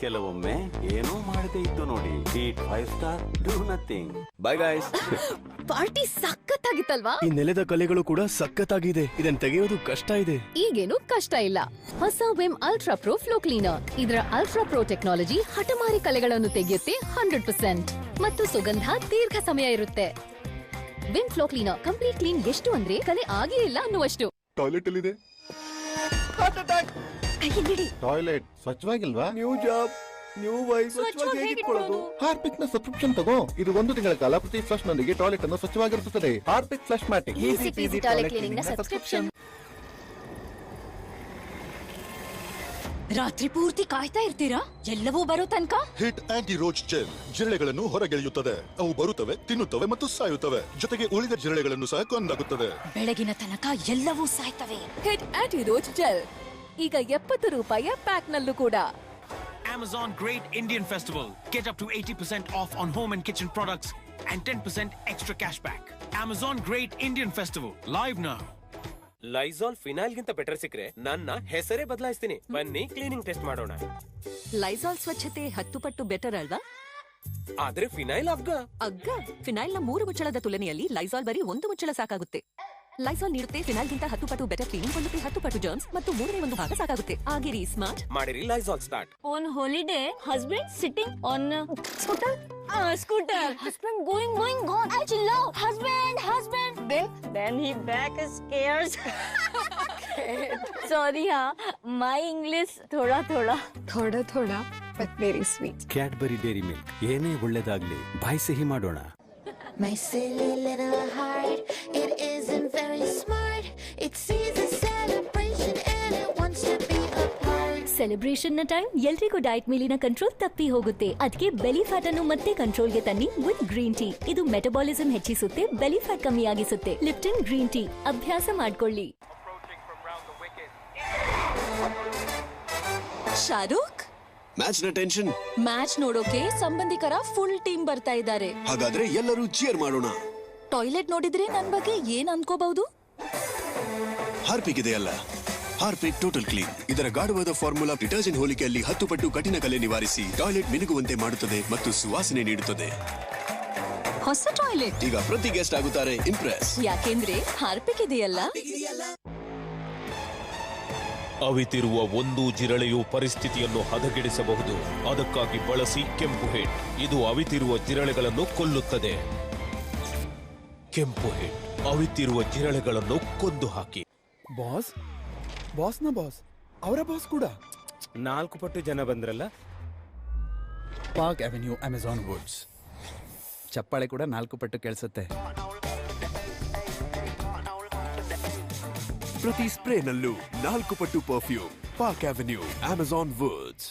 ಕೆಲವೊಮ್ಮೆ ಏನೋ ಮಾಡದೇ ಇತ್ತು ನೋಡಿ. Eat 5 star, do nothing. Bye guys. Party ಸಖತ್ತಾಗಿತ್ತಲ್ವಾ? ಈ ನೆಲದ ಕಲೆಗಳು ಕೂಡ ಸಖತ್ತಾಗಿದೆ. ಇದನ್ನ ತೆಗೆಯೋದು ಕಷ್ಟ ಇದೆ. ಈಗೇನು ಕಷ್ಟ ಇಲ್ಲ. ಹೊಸ Vim ultra pro flow cleaner. ಇದರ ಅಲ್ಟ್ರಾ ಪ್ರೋ ಟೆಕ್ನಾಲಜಿ ಹಠಮಾರಿ ಕಲೆಗಳನ್ನು ತೆಗೆಯುತ್ತೆ 100% ಮತ್ತು ಸುಗಂಧ ದೀರ್ಘ ಸಮಯ ಇರುತ್ತೆ. Vim flow cleaner complete clean ಎಷ್ಟು ಅಂದ್ರೆ ಕಲೆ ಆಗೇ ಇಲ್ಲ ಅನ್ನುವಷ್ಟು. ಟಾಯ್ಲೆಟ್ ಅಲ್ಲಿದೆ. ಟಾಯ್ಲೆಟ್ ಸ್ವಚ್ಛವಾಗಿಲ್ವಾ? New job, new wife. ಸ್ವಚ್ಛವಾಗಿ ಹೇಗಿಟ್ಕೊಳ್ಳೋದು? ಹಾರ್ಪಿಕ್ ನ ಸಬ್ಸ್ಕ್ರಿಪ್ಷನ್ ತಗೋ. ಇದು 1 ತಿಂಗಳ ಕಾಲ ಪ್ರತಿ ಫ್ಲಶ್ ನೊಂದಿಗೆ ಟಾಯ್ಲೆಟ್ ಅನ್ನು ಸ್ವಚ್ಛವಾಗಿರಿಸುತ್ತದೆ. Harpic Flushmatic easy peasy toilet cleaning ನ ಸಬ್ಸ್ಕ್ರಿಪ್ಷನ್. ರಾತ್ರಿ ಪೂರ್ತಿ ಕಾಯ್ತಾ ಇರ್ತೀರಾ ಎಲ್ಲವೂ ಬರೋ ತನಕ? ಹಿಟ್ ಆಂಟಿ ರೋಚ್ ಜೆಲ್ ಜಿರಳೆಗಳನ್ನು ಹೊರಗೆಳೆಯುತ್ತದೆ. ಅವು ಬರುತ್ತವೆ, ತಿನ್ನುತ್ತವೆ ಮತ್ತು ಸಾಯುತ್ತವೆ. ಜೊತೆಗೆ ಉಳಿದ ಜಿರಳೆಗಳನ್ನು ಸಹ ಕೊಂದಾಗುತ್ತದೆ. ಬೆಳಗಿನ ತನಕ ಎಲ್ಲವೂ ಸಾಯ್ತವೆ. ಹಿಟ್ ಆಂಟಿ ರೋಚ್ ಜೆಲ್ ಈಗ 70 ರೂಪಾಯಿಯ ಪ್ಯಾಕ್ ನಲ್ಲೂ ಕೂಡ. Amazon Great Indian Festival. Get up to 80% off on home and kitchen products and 10% extra cashback. Amazon Great Indian Festival live now. Lysol phenol ಗಿಂತ ಬೆಟರ್ ಸಿಕ್ರೆ ನನ್ನ ಹೆಸರೇ ಬದಲಾಯಿಸ್ತೀನಿ. ಬನ್ನಿ ಕ್ಲೀನಿಂಗ್ ಟೆಸ್ಟ್ ಮಾಡೋಣ. ಲೈಸಾಲ್ ಸ್ವಚ್ಛತೆ 10 ಪಟ್ಟು ಬೆಟರ್ ಅಲ್ವಾ? ಆದ್ರೆ ಫಿನೈಲ್ ಅಗ್ಗ ಫಿನೈಲ್ನ 3 ಮುಚ್ಚಳದ ತುಲನೆಯಲ್ಲಿ ಲೈಸಾಲ್ ಬರೀ 1 ಮುಚ್ಚಳ ಸಾಕಾಗುತ್ತೆ. ಲೈಸಾಲ್ ನೀಡುತ್ತೆ ಫಿನೈಲ್ಗಿಂತ 10 ಪಟ್ಟು ಬೆಟರ್ ಕ್ಲೀನಿಂಗ್, ಕೊಳ್ಳುತ್ತೆ 10 ಪಟ್ಟು ಜರ್ಮ್ಸ್ ಮತ್ತು 3/1 ಭಾಗ ಸಾಕಾಗುತ್ತೆ. ಆಗಿರಿ ಸ್ಮಾರ್ಟ್, ಮಾಡಿರಿ Lysol start. On holiday, husband sitting on scooter. Husband going. I love husband. Then he back is scared. Sorry, my English thoda, but very sweet. Cadbury dairy milk, ಏನೇ ಒಳ್ಳೇದಾಗ್ಲಿ ಬಾಯಿ ಸಿಹಿ ಮಾಡೋಣ. My silly little heart, it isn't very smart. It sees a celebration and it wants to be a part. Celebration ನ ಟೈಮ್ ಎಲ್ರಿಗೂ ಡಯಟ್ ಮೇಲಿನ ಕಂಟ್ರೋಲ್ ತಪ್ಪಿ ಹೋಗುತ್ತೆ. ಅದಕ್ಕೆ ಬೆಲಿ ಫ್ಯಾಟ್ ಅನ್ನು ಮತ್ತೆ ಕಂಟ್ರೋಲ್ಗೆ ತನ್ನಿ ವಿತ್ ಗ್ರೀನ್ ಟೀ. ಇದು ಮೆಟಬಾಲಿಸಂ ಹೆಚ್ಚಿಸುತ್ತೆ, ಬೆಲಿ ಫ್ಯಾಟ್ ಕಮ್ಮಿ ಆಗಿಸುತ್ತೆ. ಲಿಪ್ಟನ್ ಗ್ರೀನ್ ಟೀ ಅಭ್ಯಾಸ ಮಾಡ್ಕೊಳ್ಳಿ. ಶಾರುಖ್, ಮ್ಯಾಚ್ ನ ಟೆನ್ಷನ್. ಮ್ಯಾಚ್ ನೋಡೋಕೆ ಸಂಬಂಧಿಕರ ಫುಲ್ ಟೀಮ್ ಬರ್ತಾ ಇದ್ದಾರೆ. ಹಾಗಾದ್ರೆ ಎಲ್ಲರೂ ಚಿಯರ್ ಮಾಡೋಣ. ಟಾಯ್ಲೆಟ್ ನೋಡಿದ್ರೆ ನನ್ ಬಗ್ಗೆ ಏನ್ ಅನ್ಕೋಬಹುದು? ಹಾರ್ಪಿಕ್ ಇದೆಯಲ್ಲ, ಹಾರ್ಪಿಕ್ ಟೋಟಲ್ ಕ್ಲೀನ್. ಇದರ ಗಾಢವಾದ ಫಾರ್ಮುಲಾ ಡಿಟರ್ಜೆಂಟ್ ಹೋಲಿಕೆಯಲ್ಲಿ 10 ಪಟ್ಟು ಕಠಿಣ ಕಲೆ ನಿವಾರಿಸಿ ಟಾಯ್ಲೆಟ್ ಮಿನುಗುವಂತೆ ಮಾಡುತ್ತದೆ ಮತ್ತು ಸುವಾಸನೆ ನೀಡುತ್ತದೆ. ಹೊಸ ಟಾಯ್ಲೆಟ್ ಈಗ ಪ್ರತಿ ಗೆಸ್ಟ್ ಆಗುತ್ತಾರೆ ಇಂಪ್ರೆಸ್, ಯಾಕೆಂದ್ರೆ ಹಾರ್ಪಿಕ್ ಇದೆಯಲ್ಲ. ಅವಿತಿರುವ ಒಂದು ಜಿರಳೆಯು ಪರಿಸ್ಥಿತಿಯನ್ನು ಹದಗೆಡಿಸಬಹುದು. ಅದಕ್ಕಾಗಿ ಬಳಸಿ ಕೆಂಪು ಹೆಡ್. ಇದು ಅವಿತಿರುವ ಜಿರಳೆಗಳನ್ನು ಕೊಲ್ಲುತ್ತದೆ. ಕೆಂಪು ಹೆಡ್ ಅವಿತಿರುವ ಜಿರಳೆಗಳನ್ನು ಕೊಂದು ಹಾಕಿ. ಬಾಸ್ನ ಬಾಸ್ ಅವರ ಬಾಸ್ ಕೂಡ 4 ಪಟ್ಟು ಜನ ಬಂದ್ರಲ್ಲ. Park Avenue Amazon Woods. ಚಪ್ಪಾಳೆ ಕೂಡ 4 ಪಟ್ಟು ಕೇಳಿಸುತ್ತೆ. ಪ್ರತಿ ಸ್ಪ್ರೇನಲ್ಲೂ 4 ಪಟ್ಟು perfume. Park Avenue Amazon Woods.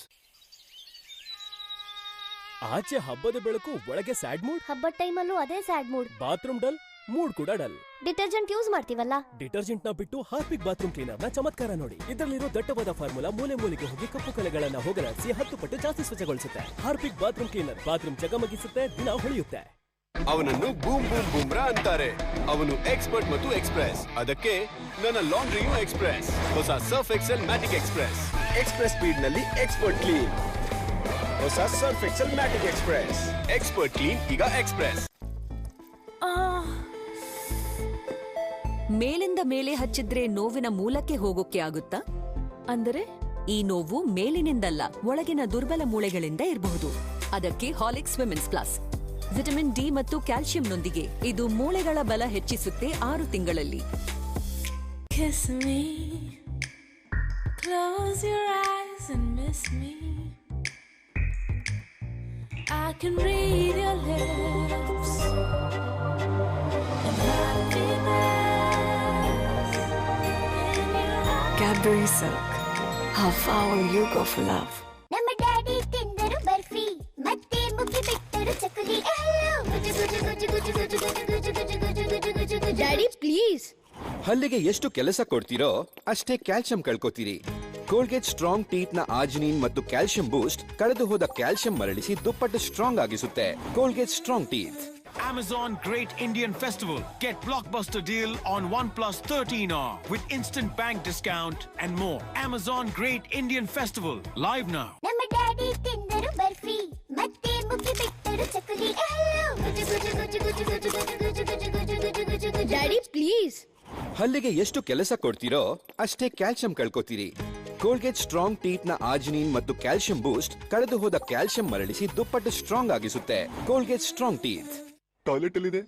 ಆಚೆ ಹಬ್ಬದ ಬೆಳಕು, ಒಳಗೆ ಸ್ಯಾಡ್ ಮೂಡ್. ಹಬ್ಬದ ಟೈಮಲ್ಲೂ ಅದೇ sad mood. Bathroom dull, mood ಕೂಡ ಡಲ್. ಡಿಟರ್ಜೆಂಟ್ ಯೂಸ್ ಮಾಡ್ತೀವಲ್ಲ, ಡಿಟರ್ಜೆಂಟ್ ನ ಬಿಟ್ಟು ಹಾರ್ಪಿಕ್ ಬಾತ್ರೂಮ್ ಕ್ಲೀನರ್ ನ ಚಮತ್ಕಾರ ನೋಡಿ. ಇದರಲ್ಲಿರೋ ದಟ್ಟವಾದ ಫಾರ್ಮುಲಾ ಮೂಲೆಗೆ ಹೋಗಿ ಕಪ್ಪು ಕಲೆಗಳನ್ನ ಹೋಗಲಾಡಿಸಿ 10 ಪಟ್ಟು ಜಾಸ್ತಿ ಸ್ವಚ್ಛಗೊಳಿಸುತ್ತೆ. ಹಾರ್ಪಿಕ್ ಬಾತ್ರೂಮ್ ಕ್ಲೀನರ್ ಬಾತ್ರೂಮ್ ಜಗಮಗಿಸುತ್ತೆ, ದಿನ ಹೊಳೆಯುತ್ತೆ. ಅವನನ್ನು ಬೂಮ್ ಬೂಮ್ ಬೂಮ್ರಾ ಅಂತಾರೆ. ಅವನು ಎಕ್ಸ್ಪರ್ಟ್ ಮತ್ತು ಎಕ್ಸ್ಪ್ರೆಸ್. ಅದಕ್ಕೆ ನನ್ನ ಲಾಂಡ್ರಿಯೂ ಎಕ್ಸ್ಪ್ರೆಸ್. ಹೊಸ Surf Excel Matic Express speed ನಲ್ಲಿ ಎಕ್ಸ್ಪರ್ಟ್ ಕ್ಲೀನ್. ಹೊಸ Surf Excel Matic Express. Expert clean ಈಗ ಎಕ್ಸ್ಪ್ರೆಸ್. ಮೇಲಿಂದ ಮೇಲೆ ಹಚ್ಚಿದ್ರೆ ನೋವಿನ ಮೂಲಕ್ಕೆ ಹೋಗೋಕೆ ಆಗುತ್ತಾ? ಅಂದರೆ ಈ ನೋವು ಮೇಲಿನಿಂದಲ್ಲ, ಒಳಗಿನ ದುರ್ಬಲ ಮೂಳೆಗಳಿಂದ ಇರಬಹುದು. ಅದಕ್ಕೆ Horlicks women's plus vitamin D ಮತ್ತು ಕ್ಯಾಲ್ಸಿಯಂನೊಂದಿಗೆ ಇದು ಮೂಳೆಗಳ ಬಲ ಹೆಚ್ಚಿಸುತ್ತೆ 6 ತಿಂಗಳಲ್ಲಿ. kiss me, close your eyes and miss me. I can read your lips and happiness in your eyes. Cadbury Silk. How far will you go for love? ನಮ್ಮ ಡ್ಯಾಡಿ ತಿಂದರು ಬರ್ಫಿ, ಮತ್ತೆ ಮುಗಿ ಬಿಟ್ಟರು ಚಕ್ಕಲಿ. Daddy please. ಹಲ್ಲಿಗೆ ಎಷ್ಟು ಕೆಲಸ ಕೊಡ್ತೀರೋ ಅಷ್ಟೇ ಕ್ಯಾಲ್ಸಿಯಂ ಕಳ್ಕೊತೀರಿ. ಕೋಲ್ಗೇಟ್ ಸ್ಟ್ರಾಂಗ್ ಟೀತ್ ನ ಆರ್ಜಿನಿನ್ ಮತ್ತು ಕ್ಯಾಲ್ಸಿಯಂ ಬೂಸ್ಟ್ ಕಳೆದು ಹೋದ ಕ್ಯಾಲ್ಸಿಯಂ ಮರಳಿಸಿ ದುಪ್ಪಟ್ಟು ಸ್ಟ್ರಾಂಗ್ ಆಗಿಸುತ್ತೆ. Colgate strong teeth. Amazon Great Indian Festival. Get blockbuster deal on OnePlus 13R with instant bank discount and more. Amazon Great Indian Festival live now. ನಮ್ಮ ಡ್ಯಾಡಿ ತಿಂದರು ಬರ್ಫಿ, ಮತ್ತೆ ಮುಗಿ ಬಿಟ್ಟರು ಚಕ್ಕಲಿ. Daddy please. ಹಲ್ಲಿಗೆ ಎಷ್ಟು ಕೆಲಸ ಕೊಡ್ತೀರೋ ಅಷ್ಟೇ ಕ್ಯಾಲ್ಸಿಯಂ ಕಳ್ಕೊತೀರಿ. ಕೋಲ್ಗೇಟ್ ಸ್ಟ್ರಾಂಗ್ ಟೀತ್ ನ ಆರ್ಜಿನಿನ್ ಮತ್ತು ಕ್ಯಾಲ್ಸಿಯಂ ಬೂಸ್ಟ್ ಕಳೆದು ಹೋದ ಕ್ಯಾಲ್ಸಿಯಂ ಮರಳಿಸಿ ದುಪ್ಪಟ್ಟು ಸ್ಟ್ರಾಂಗ್ ಆಗಿಸುತ್ತೆ. Colgate strong teeth. ಟಾಯ್ಲೆಟ್ ಎಲ್ಲಿದೆ?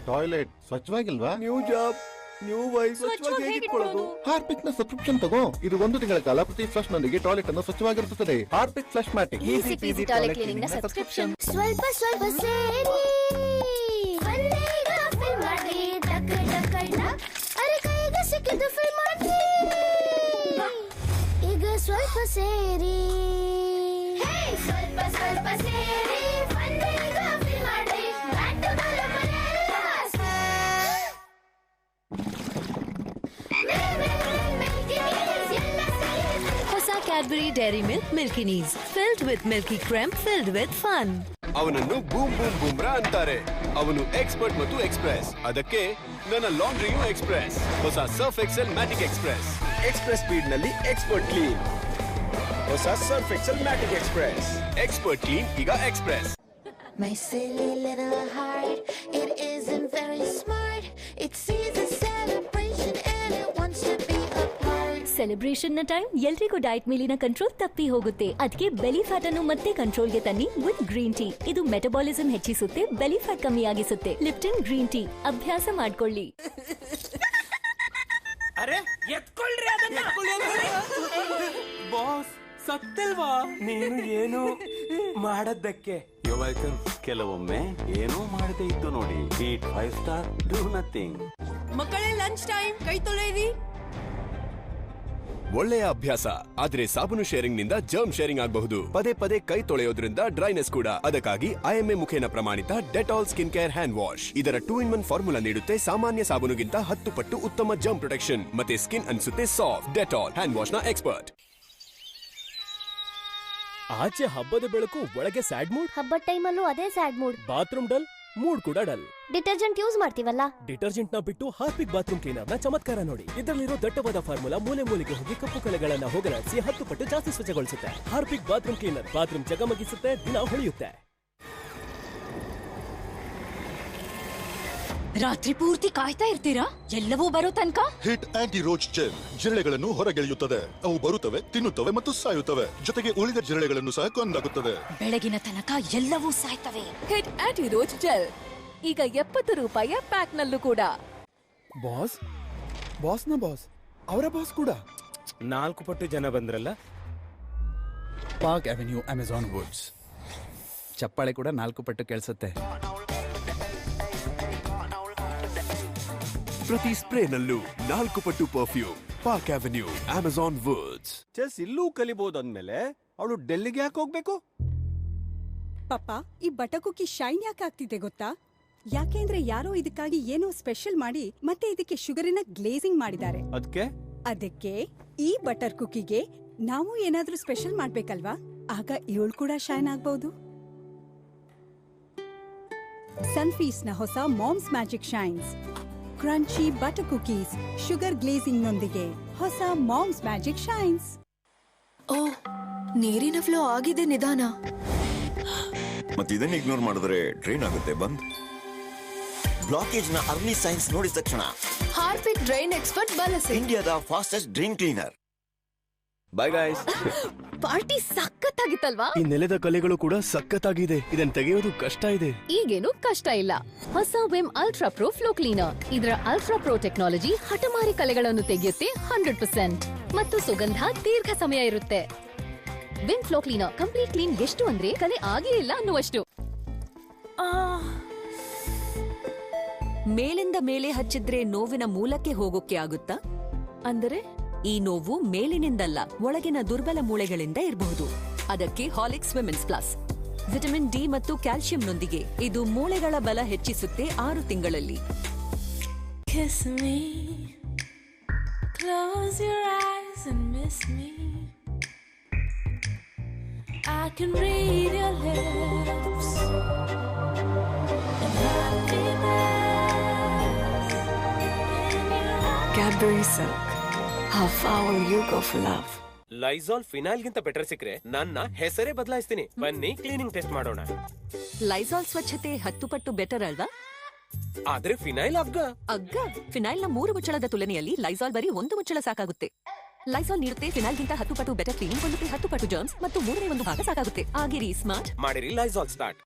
ಟಾಯ್ಲೆಟ್ ಸ್ವಚ್ಛವಾಗಿಲ್ವಾ? New job, new wife. ಸ್ವಚ್ಛವಾಗಿ ಹೇಗಿಟ್ಕೊಳ್ಳೋದು? ಹಾರ್ಪಿಕ್ ನ ಸಬ್ಸ್ಕ್ರಿಪ್ಷನ್ ತಗೋ. ಇದು 1 ತಿಂಗಳ ಕಾಲ ಪ್ರತಿ ಫ್ಲಶ್ ನೊಂದಿಗೆ ಟಾಯ್ಲೆಟ್ ಅನ್ನು ಸ್ವಚ್ಛವಾಗಿರುತ್ತದೆ. Harpic Flushmatic easy peasy toilet cleaning ನ ಸಬ್ಸ್ಕ್ರಿಪ್ಷನ್. ಸ್ವಲ್ಪ ಸೇರಿ ಒಳ್ಳೆಗ ಫಿಲ್ ಮಾಡಿ ಟಕ ಟಕ ಟಕ್. ಅರೆ ಕೈಗೆ ಸಿಕ್ಕಿದ್ದು ಫಿಲ್ ಮಾಡಿ. ಈಗ ಸ್ವಲ್ಪ ಸೇರಿ, ಸ್ವಲ್ಪ ಸೇರಿ ಒಳ್ಳೆಗ ಫಿಲ್ ಮಾಡಿ. ಹೊಸ Cadbury Dairy Milk milkiness, filled with milky cream, filled with fun. ಅವನನ್ನು ಬೂಮ್ ಬೂಮ್ ಬೂಮ್ರಾ ಅಂತಾರೆ. ಅವನು ಎಕ್ಸ್ಪರ್ಟ್ ಮತ್ತು ಎಕ್ಸ್ಪ್ರೆಸ್. ಅದಕ್ಕೆ ನನ್ನ ಲಾಂಡ್ರಿಯೂ ಎಕ್ಸ್ಪ್ರೆಸ್. ಹೊಸ Surf Excel Matic Express speed ನಲ್ಲಿ ಎಕ್ಸ್ಪರ್ಟ್ ಕ್ಲೀನ್. ಹೊಸ Surf Excel Matic Express. Expert clean ಈಗ express. My silly little heart, it isn't very smart. It sees a celebration and it wants to be a part. Celebration ನ ಟೈಮ್ ಎಲ್ರಿಗೂ ಡಯಟ್ ಮೇಲಿನ ಕಂಟ್ರೋಲ್ ತಪ್ಪಿ ಹೋಗುತ್ತೆ. ಅದಕ್ಕೆ ಬೆಲಿ ಫ್ಯಾಟ್ ಅನ್ನು ಮತ್ತೆ ಕಂಟ್ರೋಲ್ಗೆ ತನ್ನಿ ವಿತ್ ಗ್ರೀನ್ ಟೀ. ಇದು ಮೆಟಬಾಲಿಸಂ ಹೆಚ್ಚಿಸುತ್ತೆ, ಬೆಲಿ ಫ್ಯಾಟ್ ಕಮ್ಮಿ ಆಗಿಸುತ್ತೆ. ಲಿಪ್ಟನ್ ಗ್ರೀನ್ ಟೀ ಅಭ್ಯಾಸ ಮಾಡ್ಕೊಳ್ಳಿ. ಅರೆ ಎತ್ಕೊಳ್ರಿ ಅದನ್ನ. ಬಾಸ್ ಸತ್ತಲ್ವಾ ನೀನು ಏನು ಮಾಡದ್ದಕ್ಕೆ? You welcome. ಕೆಲವೊಮ್ಮೆ ಏನೋ ಮಾಡದೆ ಇತ್ತು ನೋಡಿ. Eat 5 star, do nothing. ಮಕ್ಕಳೇ ಲಂಚ್ ಟೈಮ್, ಕೈ ತೊಳೆಯಿರಿ. ಒಳ್ಳೆಯ ಅಭ್ಯಾಸ, ಆದ್ರೆ ಸಾಬೂನು ಶೇರಿಂಗ್ ನಿಂದ ಜರ್ಮ್ ಶೇರಿಂಗ್ ಆಗಬಹುದು. ಪದೇ ಪದೇ ಕೈ ತೊಳೆಯೋದ್ರಿಂದ ಡ್ರೈನೆಸ್ ಕೂಡ. ಅದಕ್ಕಾಗಿ ಐಎಂಎ ಮುಖೇನ ಪ್ರಮಾಣಿತ Dettol skin care hand wash. ಇದರ 2-in-1 ಫಾರ್ಮುಲಾ ನೀಡುತ್ತೆ ಸಾಮಾನ್ಯ ಸಾಬೂನುಗಿಂತ 10 ಪಟ್ಟು ಉತ್ತಮ ಜರ್ಮ್ ಪ್ರೊಟೆಕ್ಷನ್ ಮತ್ತೆ ಸ್ಕಿನ್ ಅನ್ಸುತ್ತೆ ಸಾಫ್ಟ್. ಡೆಟಾಲ್ ಹ್ಯಾಂಡ್ ವಾಶ್ ನ ಎಕ್ಸ್ಪರ್ಟ್. ಆಚೆ ಹಬ್ಬದ ಬೆಳಕು, ಒಳಗೆ ಸ್ಯಾಡ್ ಮೂಡ್. ಹಬ್ಬದ ಟೈಮಲ್ಲೂ ಅದೇ sad mood. Bathroom dull, mood ಕೂಡ ಡಲ್. ಡಿಟರ್ಜೆಂಟ್ ಯೂಸ್ ಮಾಡ್ತೀವಲ್ಲ, ಡಿಟರ್ಜೆಂಟ್ ನ ಬಿಟ್ಟು ಹಾರ್ಪಿಕ್ ಬಾತ್ರೂಮ್ ಕ್ಲೀನರ್ ನ ಚಮತ್ಕಾರ ನೋಡಿ. ಇದರಲ್ಲಿರೋ ದಟ್ಟವಾದ ಫಾರ್ಮುಲಾ ಮೂಲೆ ಮೂಲೆಗೆ ಹೋಗಿ ಕಪ್ಪು ಕಲೆಗಳನ್ನ ಹೋಗಲಾಡಿಸಿ 10 ಪಟ್ಟು ಜಾಸ್ತಿ ಸ್ವಚ್ಛಗೊಳಿಸುತ್ತೆ. ಹಾರ್ಪಿಕ್ ಬಾತ್ರೂಮ್ ಕ್ಲೀನರ್ ಬಾತ್ರೂಮ್ ಜಗಮಗಿಸುತ್ತೆ, ದಿನ ಹೊಳೆಯುತ್ತೆ. ರಾತ್ರಿ ಪೂರ್ತಿ ಕಾಯ್ತಾ ಇರ್ತೀರಾ ಎಲ್ಲವೂ ಬರೋ ತನಕ? ಹಿಟ್ ಆಂಟಿ ರೋಚ್ ಜೆಲ್ ಜಿರಳೆಗಳನ್ನು ಹೊರಗೆಳೆಯುತ್ತದೆ. ಅವು ಬರುತ್ತವೆ, ತಿನ್ನುತ್ತವೆ ಮತ್ತು ಸಾಯುತ್ತವೆ. ಜೊತೆಗೆ ಉಳಿದ ಜಿರಳೆಗಳನ್ನು ಸಹ ಕೊಂದಾಗುತ್ತದೆ. ಬೆಳಗಿನ ತನಕ ಎಲ್ಲವೂ ಸಾಯ್ತವೆ. ಹಿಟ್ ಆಂಟಿ ರೋಚ್ ಜೆಲ್ ಈಗ 70 ರೂಪಾಯಿಯ ಪ್ಯಾಕ್ ನಲ್ಲೂ ಕೂಡ. ಬಾಸ್ ಬಾಸ್ನ ಬಾಸ್, ಅವರ ಬಾಸ್ ಕೂಡ 4 ಪಟ್ಟು ಜನ ಬಂದ್ರಲ್ಲ. Park Avenue Amazon Woods. ಚಪ್ಪಾಳೆ ಕೂಡ 4 ಪಟ್ಟು ಕೇಳಿಸುತ್ತೆ. ಪ್ರತಿ ಸ್ಪ್ರೇನಲ್ಲೂ 4 ಪಟ್ಟು perfume. Park Avenue Amazon Woods. Chess ಇಲ್ಲೂ ಕಲಿಬಹುದು ಅಂದ್ಮೇಲೆ ಅವಳು ಡೆಲ್ಲಿಗೆ ಯಾಕೆ ಹೋಗ್ಬೇಕು? ಪಪ್ಪ, ಈ ಬಟರ್ ಕುಕಿ ಶೈನ್ ಯಾಕೆ ಆಗ್ತಿದೆ ಗೊತ್ತಾ? ಯಾಕೆಂದ್ರೆ ಯಾರೋ ಇದಕ್ಕಾಗಿ ಏನೋ ಸ್ಪೆಷಲ್ ಮಾಡಿ ಮತ್ತೆ ಇದಕ್ಕೆ ಶುಗರಿನ ಗ್ಲೇಸಿಂಗ್ ಮಾಡಿದ್ದಾರೆ. ಅದಕ್ಕೆ ಈ ಬಟರ್ ಕುಕಿಗೆ ನಾವು ಏನಾದ್ರೂ ಸ್ಪೆಷಲ್ ಮಾಡ್ಬೇಕಲ್ವಾ? ಆಗ ಇವಳು ಕೂಡ ಶೈನ್ ಆಗ್ಬಹುದು. ಸನ್ಫೀಸ್ಟ್ ನ ಹೊಸ moms magic shines crunchy butter cookies sugar glazing ನೊಂದಿಗೆ ಹೊಸ ಮಾಮ್ಸ್ ಮ್ಯಾಜಿಕ್ ಶೈನ್ಸ್. ಓ, ನೀರಿನ ಫ್ಲೋ ಆಗಿದೆ ನಿಧಾನ. ಮತ್ತೆ ಇದನ್ನ ಇಗ್ನೋರ್ ಮಾಡಿದ್ರೆ ಡ್ರೈನ್ ಆಗುತ್ತೆ. ಬಂದ್ ಬ್ಲಾಕೇಜ್ ನ ಅರ್ಲಿ ಸೈನ್ಸ್ ನೋಡಿದ ತಕ್ಷಣ ಹಾರ್ಪಿಕ್ ಡ್ರೈನ್ ಎಕ್ಸ್ಪರ್ಟ್ ಬಳಸಿ. ಇಂಡಿಯಾದ fastest drain cleaner. Bye guys. Party ಸಖತ್ತಾಗಿತ್ತಲ್ವಾ? ಈ ನೆಲದ ಕಲೆಗಳು ಕೂಡ ಸಖತ್ತಾಗಿದೆ. ಇದನ್ನ ತೆಗೆಯೋದು ಕಷ್ಟ ಇದೆ. ಈಗೇನು ಕಷ್ಟ ಇಲ್ಲ. ಹೊಸ Vim ultra pro flow cleaner. ಇದರ ಅಲ್ಟ್ರಾ ಪ್ರೋ ಟೆಕ್ನಾಲಜಿ ಹಠಮಾರಿ ಕಲೆಗಳನ್ನು ತೆಗೆಯುತ್ತೆ 100% ಮತ್ತು ಸುಗಂಧ ದೀರ್ಘ ಸಮಯ ಇರುತ್ತೆ. Vim flow cleaner complete clean ಎಷ್ಟು ಅಂದ್ರೆ ಕಲೆ ಆಗೇ ಇಲ್ಲ ಅನ್ನುವಷ್ಟು. ಮೇಲಿಂದ ಮೇಲೆ ಹಚ್ಚಿದ್ರೆ ನೋವಿನ ಮೂಲಕ್ಕೆ ಹೋಗೋಕೆ ಆಗುತ್ತಾ? ಅಂದರೆ ಈ ನೋವು ಮೇಲಿನಿಂದಲ್ಲ, ಒಳಗಿನ ದುರ್ಬಲ ಮೂಳೆಗಳಿಂದ ಇರಬಹುದು. ಅದಕ್ಕೆ Horlicks women's plus. Vitamin D ಮತ್ತು ಕ್ಯಾಲ್ಸಿಯಂನೊಂದಿಗೆ ಇದು ಮೂಳೆಗಳ ಬಲ ಹೆಚ್ಚಿಸುತ್ತೆ 6 ತಿಂಗಳಲ್ಲಿ. Kiss me, close your eyes and miss me. I can read your lips and happiness in your eyes. Cadbury Silk. How far will you go for love? Lysol phenol ಗಿಂತ ಬೆಟರ್ ಸಿಕ್ಕರೆ ನನ್ನ ಹೆಸರೇ ಬದಲಾಯಿಸ್ತೀನಿ. ಬನ್ನಿ ಕ್ಲೀನಿಂಗ್ ಟೆಸ್ಟ್ ಮಾಡೋಣ. ಲೈಸಾಲ್ ಸ್ವಚ್ಛತೆ 10 ಪಟ್ಟು ಬೆಟರ್ ಅಲ್ವಾ? ಆದ್ರೆ ಫಿನೈಲ್ ಅಗ್ಗ ಫಿನೈಲ್ ನ 3 ಮುಚ್ಚಳದ ತುಲನೆಯಲ್ಲಿ ಲೈಸಾಲ್ ಬರೀ 1 ಮುಚ್ಚಳ ಸಾಕಾಗುತ್ತೆ. ಲೈಸಾಲ್ ನೀಡುತ್ತೆ ಫಿನೈಲ್ ಗಿಂತ 10 ಪಟ್ಟು ಬೆಟರ್ ಕ್ಲೀನಿಂಗ್, ಕೊಳ್ಳುತ್ತೆ 10 ಪಟ್ಟು ಜರ್ಮ್ಸ್ ಮತ್ತು 1/3 ಭಾಗ ಸಾಕಾಗುತ್ತೆ. ಆಗಿರಿ ಸ್ಮಾರ್ಟ್, ಮಾಡಿರಿ ಲೈಸಾಲ್ ಸ್ಟಾರ್ಟ್.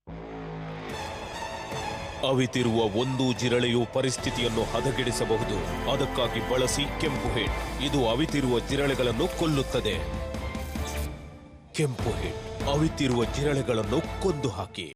ಅವಿತಿರುವ ಒಂದು ಜಿರಳೆಯು ಪರಿಸ್ಥಿತಿಯನ್ನು ಹದಗೆಡಿಸಬಹುದು. ಅದಕ್ಕಾಗಿ ಬಳಸಿ ಕೆಂಪು ಹಿಟ್. ಇದು ಅವಿತಿರುವ ಜಿರಳೆಗಳನ್ನು ಕೊಲ್ಲುತ್ತದೆ. ಕೆಂಪು ಹಿಟ್ ಅವಿತಿರುವ ಜಿರಳೆಗಳನ್ನು ಕೊಂದು ಹಾಕಿ.